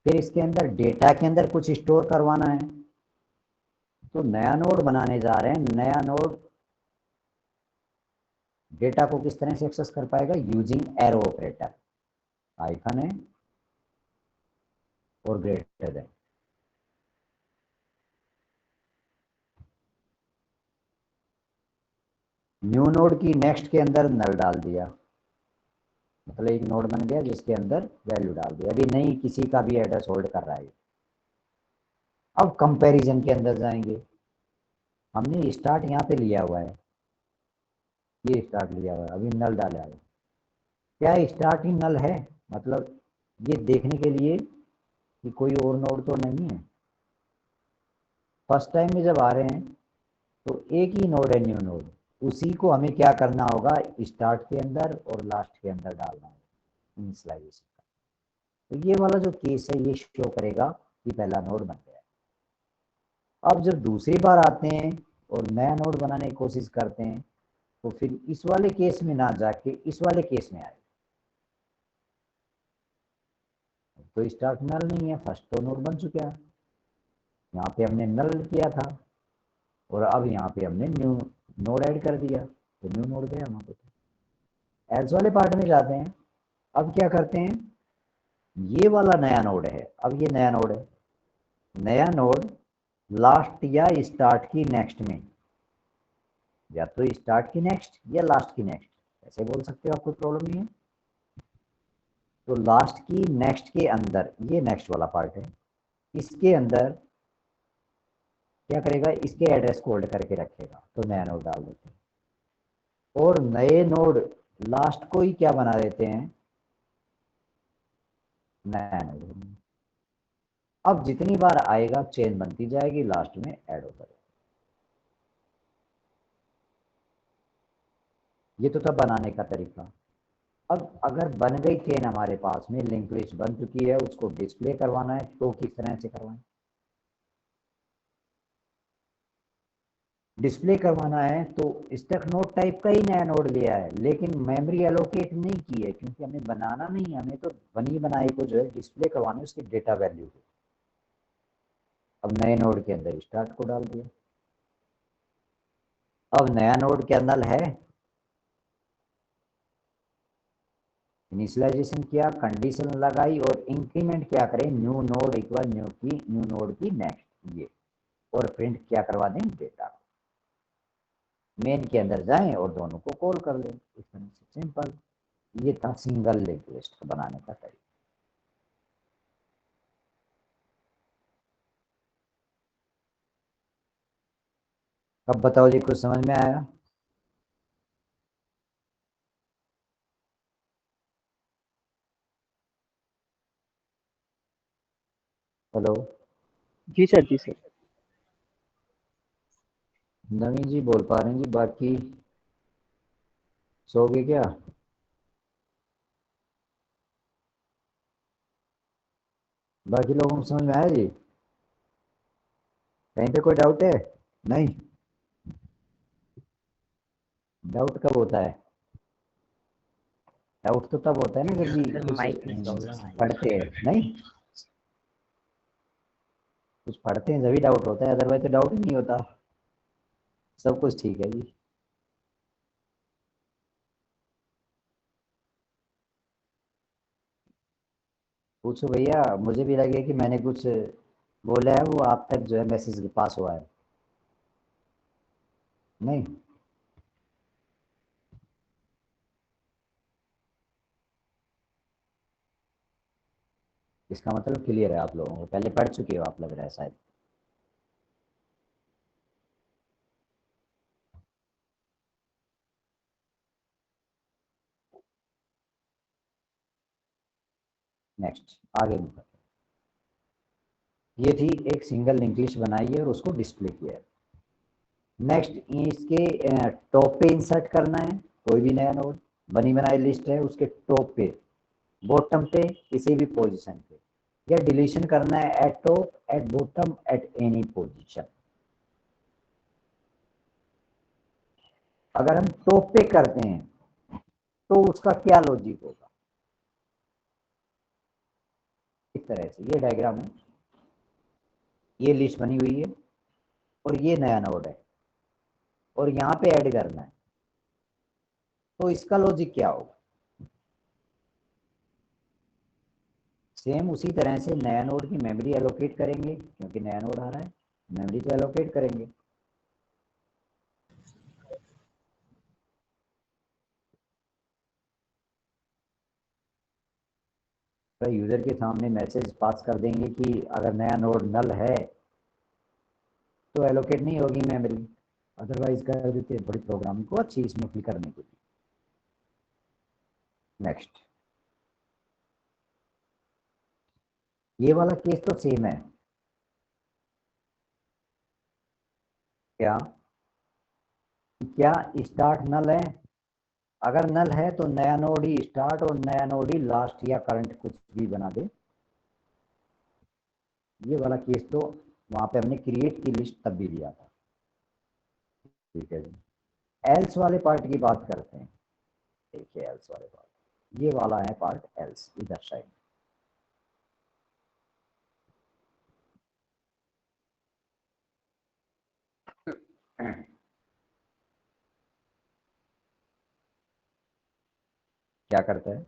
फिर इसके अंदर डेटा के अंदर कुछ स्टोर करवाना है, तो नया नोड बनाने जा रहे हैं। नया नोड डेटा को किस तरह से एक्सेस कर पाएगा, यूजिंग एरो ऑपरेटर, आइकन है और ग्रेटर देन। न्यू नोड की नेक्स्ट के अंदर नल डाल दिया, मतलब एक नोड बन गया जिसके अंदर वैल्यू डाल दिया, अभी नहीं किसी का भी एड्रेस होल्ड कर रहा है। अब कंपैरिजन के अंदर जाएंगे, हमने स्टार्ट यहाँ पे लिया हुआ है, ये स्टार्ट लिया हुआ है, अभी नल डाला है। क्या स्टार्ट ही नल है, मतलब ये देखने के लिए कि कोई और नोड तो नहीं है। फर्स्ट टाइम में जब आ रहे हैं तो एक ही नोड है, न्यू नोड, उसी को हमें क्या करना होगा, स्टार्ट के अंदर और लास्ट के अंदर डालना है इनिशियलाइजेशन का। तो ये वाला जो केस है ये शो करेगा कि पहला नोड बन गया। अब जब दूसरी बार आते हैं और नया नोड बनाने की कोशिश करते हैं तो फिर इस वाले केस में ना जाके इस वाले केस में आए, तो स्टार्ट नल नहीं है, फर्स्ट तो नोड बन चुका है, यहाँ पे हमने नल किया था और अब यहाँ पे हमने न्यू नोड ऐड कर दिया, तो न्यू नोड गया वहां पे। एल्स वाले पार्ट में जाते हैं। अब क्या करते हैं, ये वाला नया नोड है, अब ये नया नोड है, नया नोड लास्ट या स्टार्ट की नेक्स्ट में, या तो स्टार्ट की नेक्स्ट या लास्ट की नेक्स्ट, ऐसे बोल सकते हो, आपको प्रॉब्लम नहीं है। तो लास्ट की नेक्स्ट के अंदर, ये नेक्स्ट वाला पार्ट है, इसके अंदर क्या करेगा, इसके एड्रेस को होल्ड करके रखेगा, तो नया नोड डाल देते हैं। और नए नोड लास्ट को ही क्या बना देते हैं, नया नोड। अब जितनी बार आएगा चेन बनती जाएगी, लास्ट में ऐड हो जाएगा। ये तो था बनाने का तरीका। अब अगर बन गई चेन हमारे पास में, लिंक लिस्ट बन चुकी है, उसको डिस्प्ले करवाना है, तो किस तरह से करवाएं। डिस्प्ले करवाना है तो स्टैक नोड टाइप का ही नया नोड लिया है, लेकिन मेमोरी एलोकेट नहीं की है, क्योंकि हमें बनाना नहीं है, हमें तो बनी बनाई को जो है डिस्प्ले करवाना है, उसकी डेटा वैल्यू को। अब नए नोड के अंदर स्टार्ट को डाल दिया। अब नया नोड क्या नल है, इनिशियलाइजेशन किया, कंडीशन लगाई और इंक्रीमेंट क्या करें, new node equal new node की नेक्स्ट, ये, और प्रिंट क्या करवा दें, डेटा। मेन के अंदर जाएं और दोनों को कॉल कर लें, इस तरह से सिंपल। ये था सिंगल लिंक लिस्ट बनाने का तरीका। अब बताओ जी, कुछ समझ में आया। हेलो, जी सर, जी सर। नवीन जी बोल पा रहे हैं जी, बाकी सो गए क्या। बाकी लोगों को समझ में आया जी, कहीं पे कोई डाउट है, नहीं। डाउट कब होता है, डाउट तो तब होता है ना जब भी कुछ पढ़ते हैं, नहीं, कुछ पढ़ते हैं जब डाउट होता है, अदरवाइज तो डाउट ही नहीं होता, सब कुछ ठीक है जी। पूछो भैया, मुझे भी लगे कि मैंने कुछ बोला है वो आप तक जो है मैसेज पास हुआ है, नहीं। इसका मतलब क्लियर है आप लोगों को, पहले पढ़ चुके हो आप, लग रहा है शायद। नेक्स्ट आगे बढ़ते हैं। ये थी एक सिंगल लिंक लिस्ट बनाई है और उसको डिस्प्ले किया है। नेक्स्ट इसके टॉप पे इंसर्ट करना है, कोई भी नया नोड, बनी बनाई लिस्ट है उसके टॉप पे, बॉटम पे, किसी भी पोजीशन पे, या डिलीशन करना है eight top, at bottom, at any position. अगर हम टॉप पे करते हैं तो उसका क्या लॉजिक होगा, इस तरह से ये डायग्राम है, ये लिस्ट बनी हुई है और ये नया नोड है और यहाँ पे ऐड करना है, तो इसका लॉजिक क्या होगा। सेम उसी तरह से नया नोड की मेमोरी एलोकेट करेंगे, क्योंकि नया नोड आ रहा है, मेमोरी तो एलोकेट करेंगे। तो यूजर के सामने मैसेज पास कर देंगे कि अगर नया नोड नल है तो एलोकेट नहीं होगी मेमोरी, अदरवाइज कर देते हैं थोड़ी प्रोग्रामिंग को अच्छी स्मूथली करने के लिए। नेक्स्ट, ये वाला केस तो सेम है, क्या क्या स्टार्ट नल है, अगर नल है तो नया नोड ही स्टार्ट और नया नोड ही लास्ट या करंट कुछ भी बना दे। ये वाला केस तो वहां पे हमने क्रिएट की लिस्ट तब भी दिया था, ठीक है जी। एल्स वाले पार्ट की बात करते हैं। देखिए एल्स वाले पार्ट, ये वाला है पार्ट एल्स, इधर साइड। क्या करता है,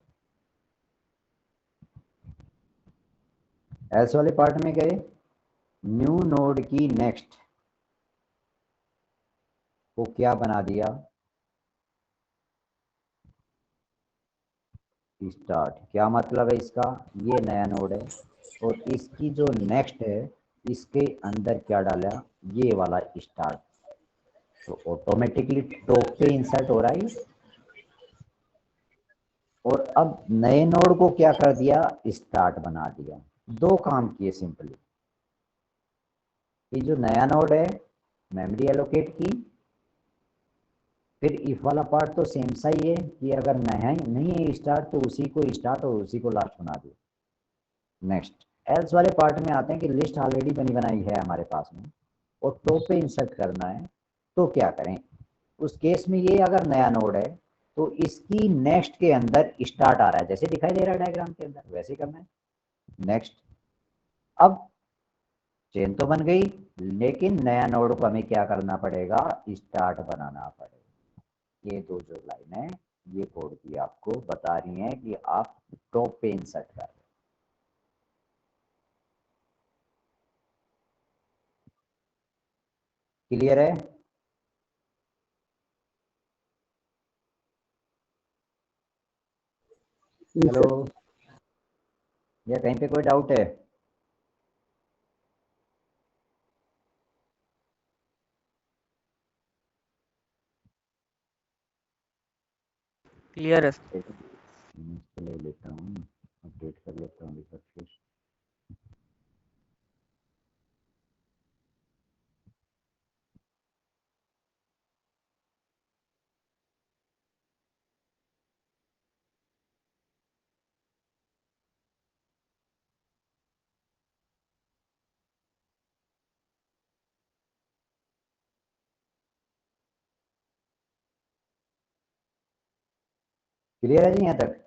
एल्स वाले पार्ट में गए, न्यू नोड की नेक्स्ट को क्या बना दिया, स्टार्ट। क्या मतलब है इसका, ये नया नोड है और इसकी जो नेक्स्ट है इसके अंदर क्या डाला, ये वाला स्टार्ट, तो ऑटोमेटिकली टॉप पे इंसर्ट हो रहा है। और अब नए नोड को क्या कर दिया, स्टार्ट बना दिया। दो काम किए सिंपली, ये जो नया नोड है मेमोरी एलोकेट की, फिर इफ वाला पार्ट तो सेम सा ही है कि अगर नया नहीं है स्टार्ट तो उसी को स्टार्ट और उसी को लास्ट बना दिया। नेक्स्ट एल्स वाले पार्ट में आते हैं कि लिस्ट ऑलरेडी बनी बनाई है हमारे पास में और टॉप पे इंसर्ट करना है, तो क्या करें उस केस में, ये अगर नया नोड है तो इसकी नेक्स्ट के अंदर स्टार्ट आ रहा है, जैसे दिखाई दे रहा है डायग्राम के अंदर, वैसे करना है। नेक्स्ट, अब चेन तो बन गई, लेकिन नया नोड को हमें क्या करना पड़ेगा, स्टार्ट बनाना पड़ेगा। ये दो जो लाइन है ये कोड की आपको बता रही है कि आप टॉप पे इंसर्ट कर रहे। क्लियर है, हेलो, या कहीं पे कोई डाउट है? क्लियर है। इसको ले लेता हूँ, अपडेट कर लेता हूँ सब कुछ। क्लियर है जी यहाँ तक?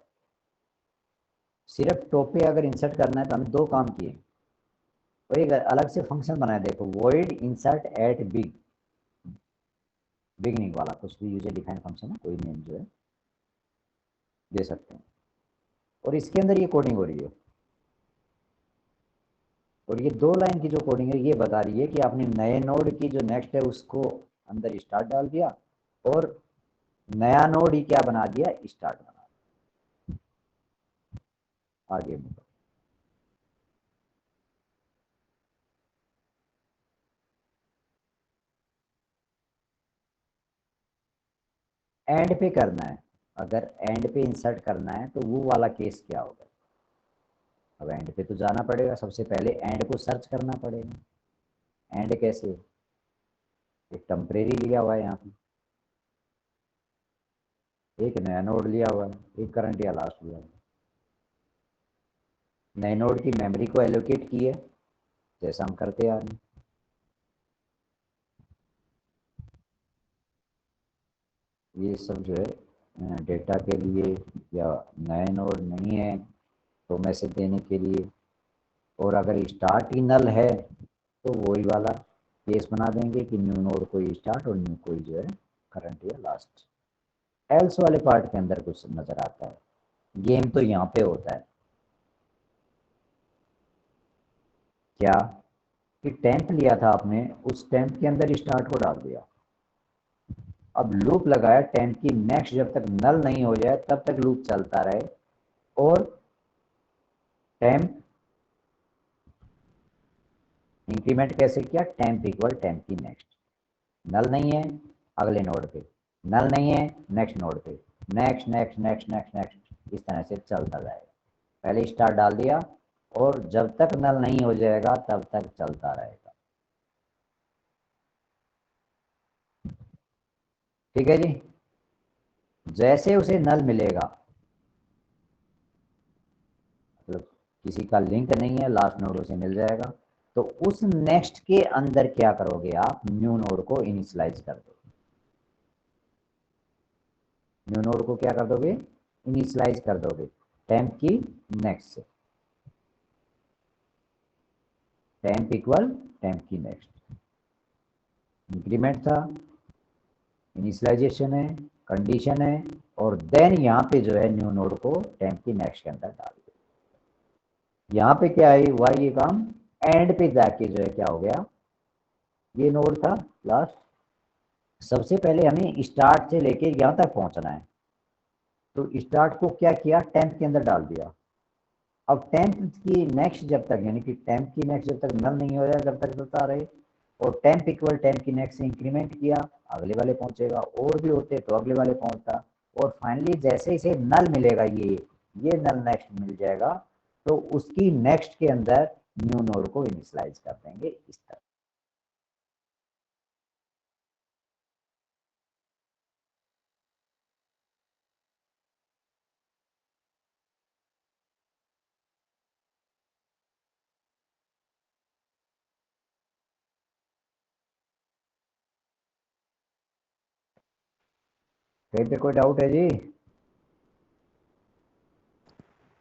सिर्फ टॉप पे अगर इंसर्ट करना है तो हमें दो काम किए, और एक अलग से फंक्शन बनाया, देखो वॉइड इंसर्ट एट बिगनिंग वाला, कुछ भी यूजर डिफाइन फंक्शन है, कोई नेम जो है दे सकते हैं, और इसके अंदर ये कोडिंग हो रही है। और ये दो लाइन की जो कोडिंग है ये बता रही है कि आपने नए नोड की जो नेक्स्ट है उसको अंदर स्टार्ट डाल दिया और नया नोड ही क्या बना दिया, स्टार्ट बना दिया। आगे बढ़ो, एंड पे करना है। अगर एंड पे इंसर्ट करना है तो वो वाला केस क्या होगा, अब एंड पे तो जाना पड़ेगा, सबसे पहले एंड को सर्च करना पड़ेगा। एंड कैसे, एक टेम्परेरी लिया हुआ है यहाँ पे, एक नया नोड लिया हुआ है, एक करंट या लास्ट लिया हुआ है। नए नोड की मेमोरी को एलोकेट की है जैसा हम करते आ रहे हैं। ये सब जो है डेटा के लिए, या नए नोड नहीं है तो मैसेज देने के लिए, और अगर स्टार्ट ही नल है तो वही वाला केस बना देंगे कि न्यू नोड कोई स्टार्ट और न्यू कोई जो है करंट या लास्ट। एल्स वाले पार्ट के अंदर कुछ नजर आता है, गेम तो यहाँ पे होता है क्या, कि टेम्प लिया था आपने, उस टेम्प के अंदर स्टार्ट को डाल दिया, अब लूप लगाया, टेम्प की नेक्स्ट जब तक नल नहीं हो जाए तब तक लूप चलता रहे, और टेम्प इंक्रीमेंट कैसे किया, टेम्प इक्वल टेम्प की नेक्स्ट, नल नहीं है अगले नोड पे, नल नहीं है नेक्स्ट नोड पे, next next next next next, इस तरह से चलता जाएगा। पहले स्टार्ट डाल दिया और जब तक नल नहीं हो जाएगा तब तक चलता रहेगा। ठीक है जी, जैसे उसे नल मिलेगा, मतलब किसी का लिंक नहीं है, लास्ट नोड उसे मिल जाएगा, तो उस नेक्स्ट के अंदर क्या करोगे आप, न्यू नोड को इनिशियलाइज कर दो। न्यू नोड को क्या कर दोगे, इनिशियलाइज कर दोगे टेम्प की नेक्स्ट से, टेम्प इक्वल टेम्प की नेक्स्ट, इंक्रीमेंट था, इनिशियलाइजेशन है, कंडीशन है, और देन यहाँ पे जो है न्यू नोड को टेम्प की नेक्स्ट के अंदर डाल दो। यहाँ पे क्या है, हुआ ये काम, एंड पे जाके जो है क्या हो गया, ये नोड था लास्ट, सबसे पहले हमें स्टार्ट से लेके यहाँ तक पहुंचना है, तो स्टार्ट को क्या किया, टेम्प के अंदर डाल दिया। अब टेम्प की नेक्स्ट जब तक, यानी कि टेम्प की नेक्स्ट जब तक नल नहीं हो जाए जब तक चलता रहे, और टेम्प इक्वल टेम्प की नेक्स्ट से इंक्रीमेंट किया, अगले वाले पहुंचेगा, और भी होते तो अगले वाले पहुंचता, और फाइनली जैसे इसे नल मिलेगा, ये नल नेक्स्ट मिल जाएगा, तो उसकी नेक्स्ट के अंदर न्यू नोड को इनिशियलाइज कर देंगे इस तरह। कहीं पे कोई डाउट है जी?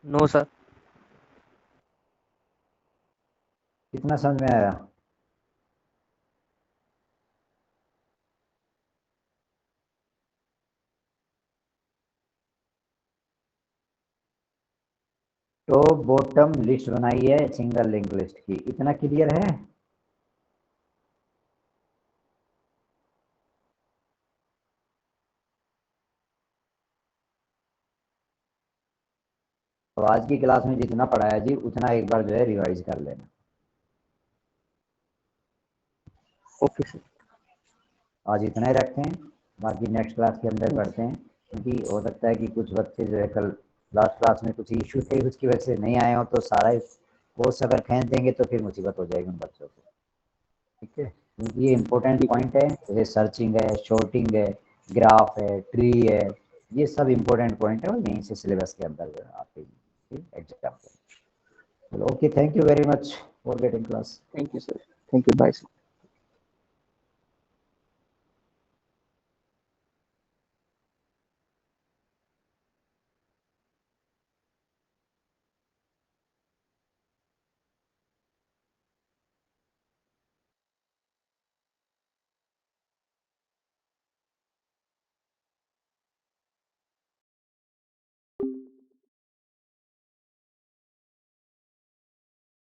No sir. कितना समझ में आया? टॉप बॉटम लिस्ट बनाई है सिंगल लिंक लिस्ट की, इतना क्लियर है? तो आज की क्लास में जितना पढ़ाया जी उतना एक बार जो है रिवाइज कर लेना। Okay sir. आज इतना ही रखते हैं, बाकी नेक्स्ट क्लास के अंदर पढ़ते हैं, क्योंकि हो सकता है कि कुछ बच्चे जो है कल लास्ट क्लास में कुछ इश्यू थे उसकी वजह से नहीं आए हो, तो सारा कोर्स अगर खींच देंगे तो फिर मुसीबत हो जाएगी उन बच्चों को, ठीक है? क्योंकि ये इंपॉर्टेंट पॉइंट है, जैसे सर्चिंग है, शॉर्टिंग है, ग्राफ है, ट्री है, ये सब इंपॉर्टेंट पॉइंट है और यहीं से सिलेबस के अंदर जो है आते हैं एग्जाम। चलो okay, thank you very much for getting class. Thank you sir. Thank you, bye sir.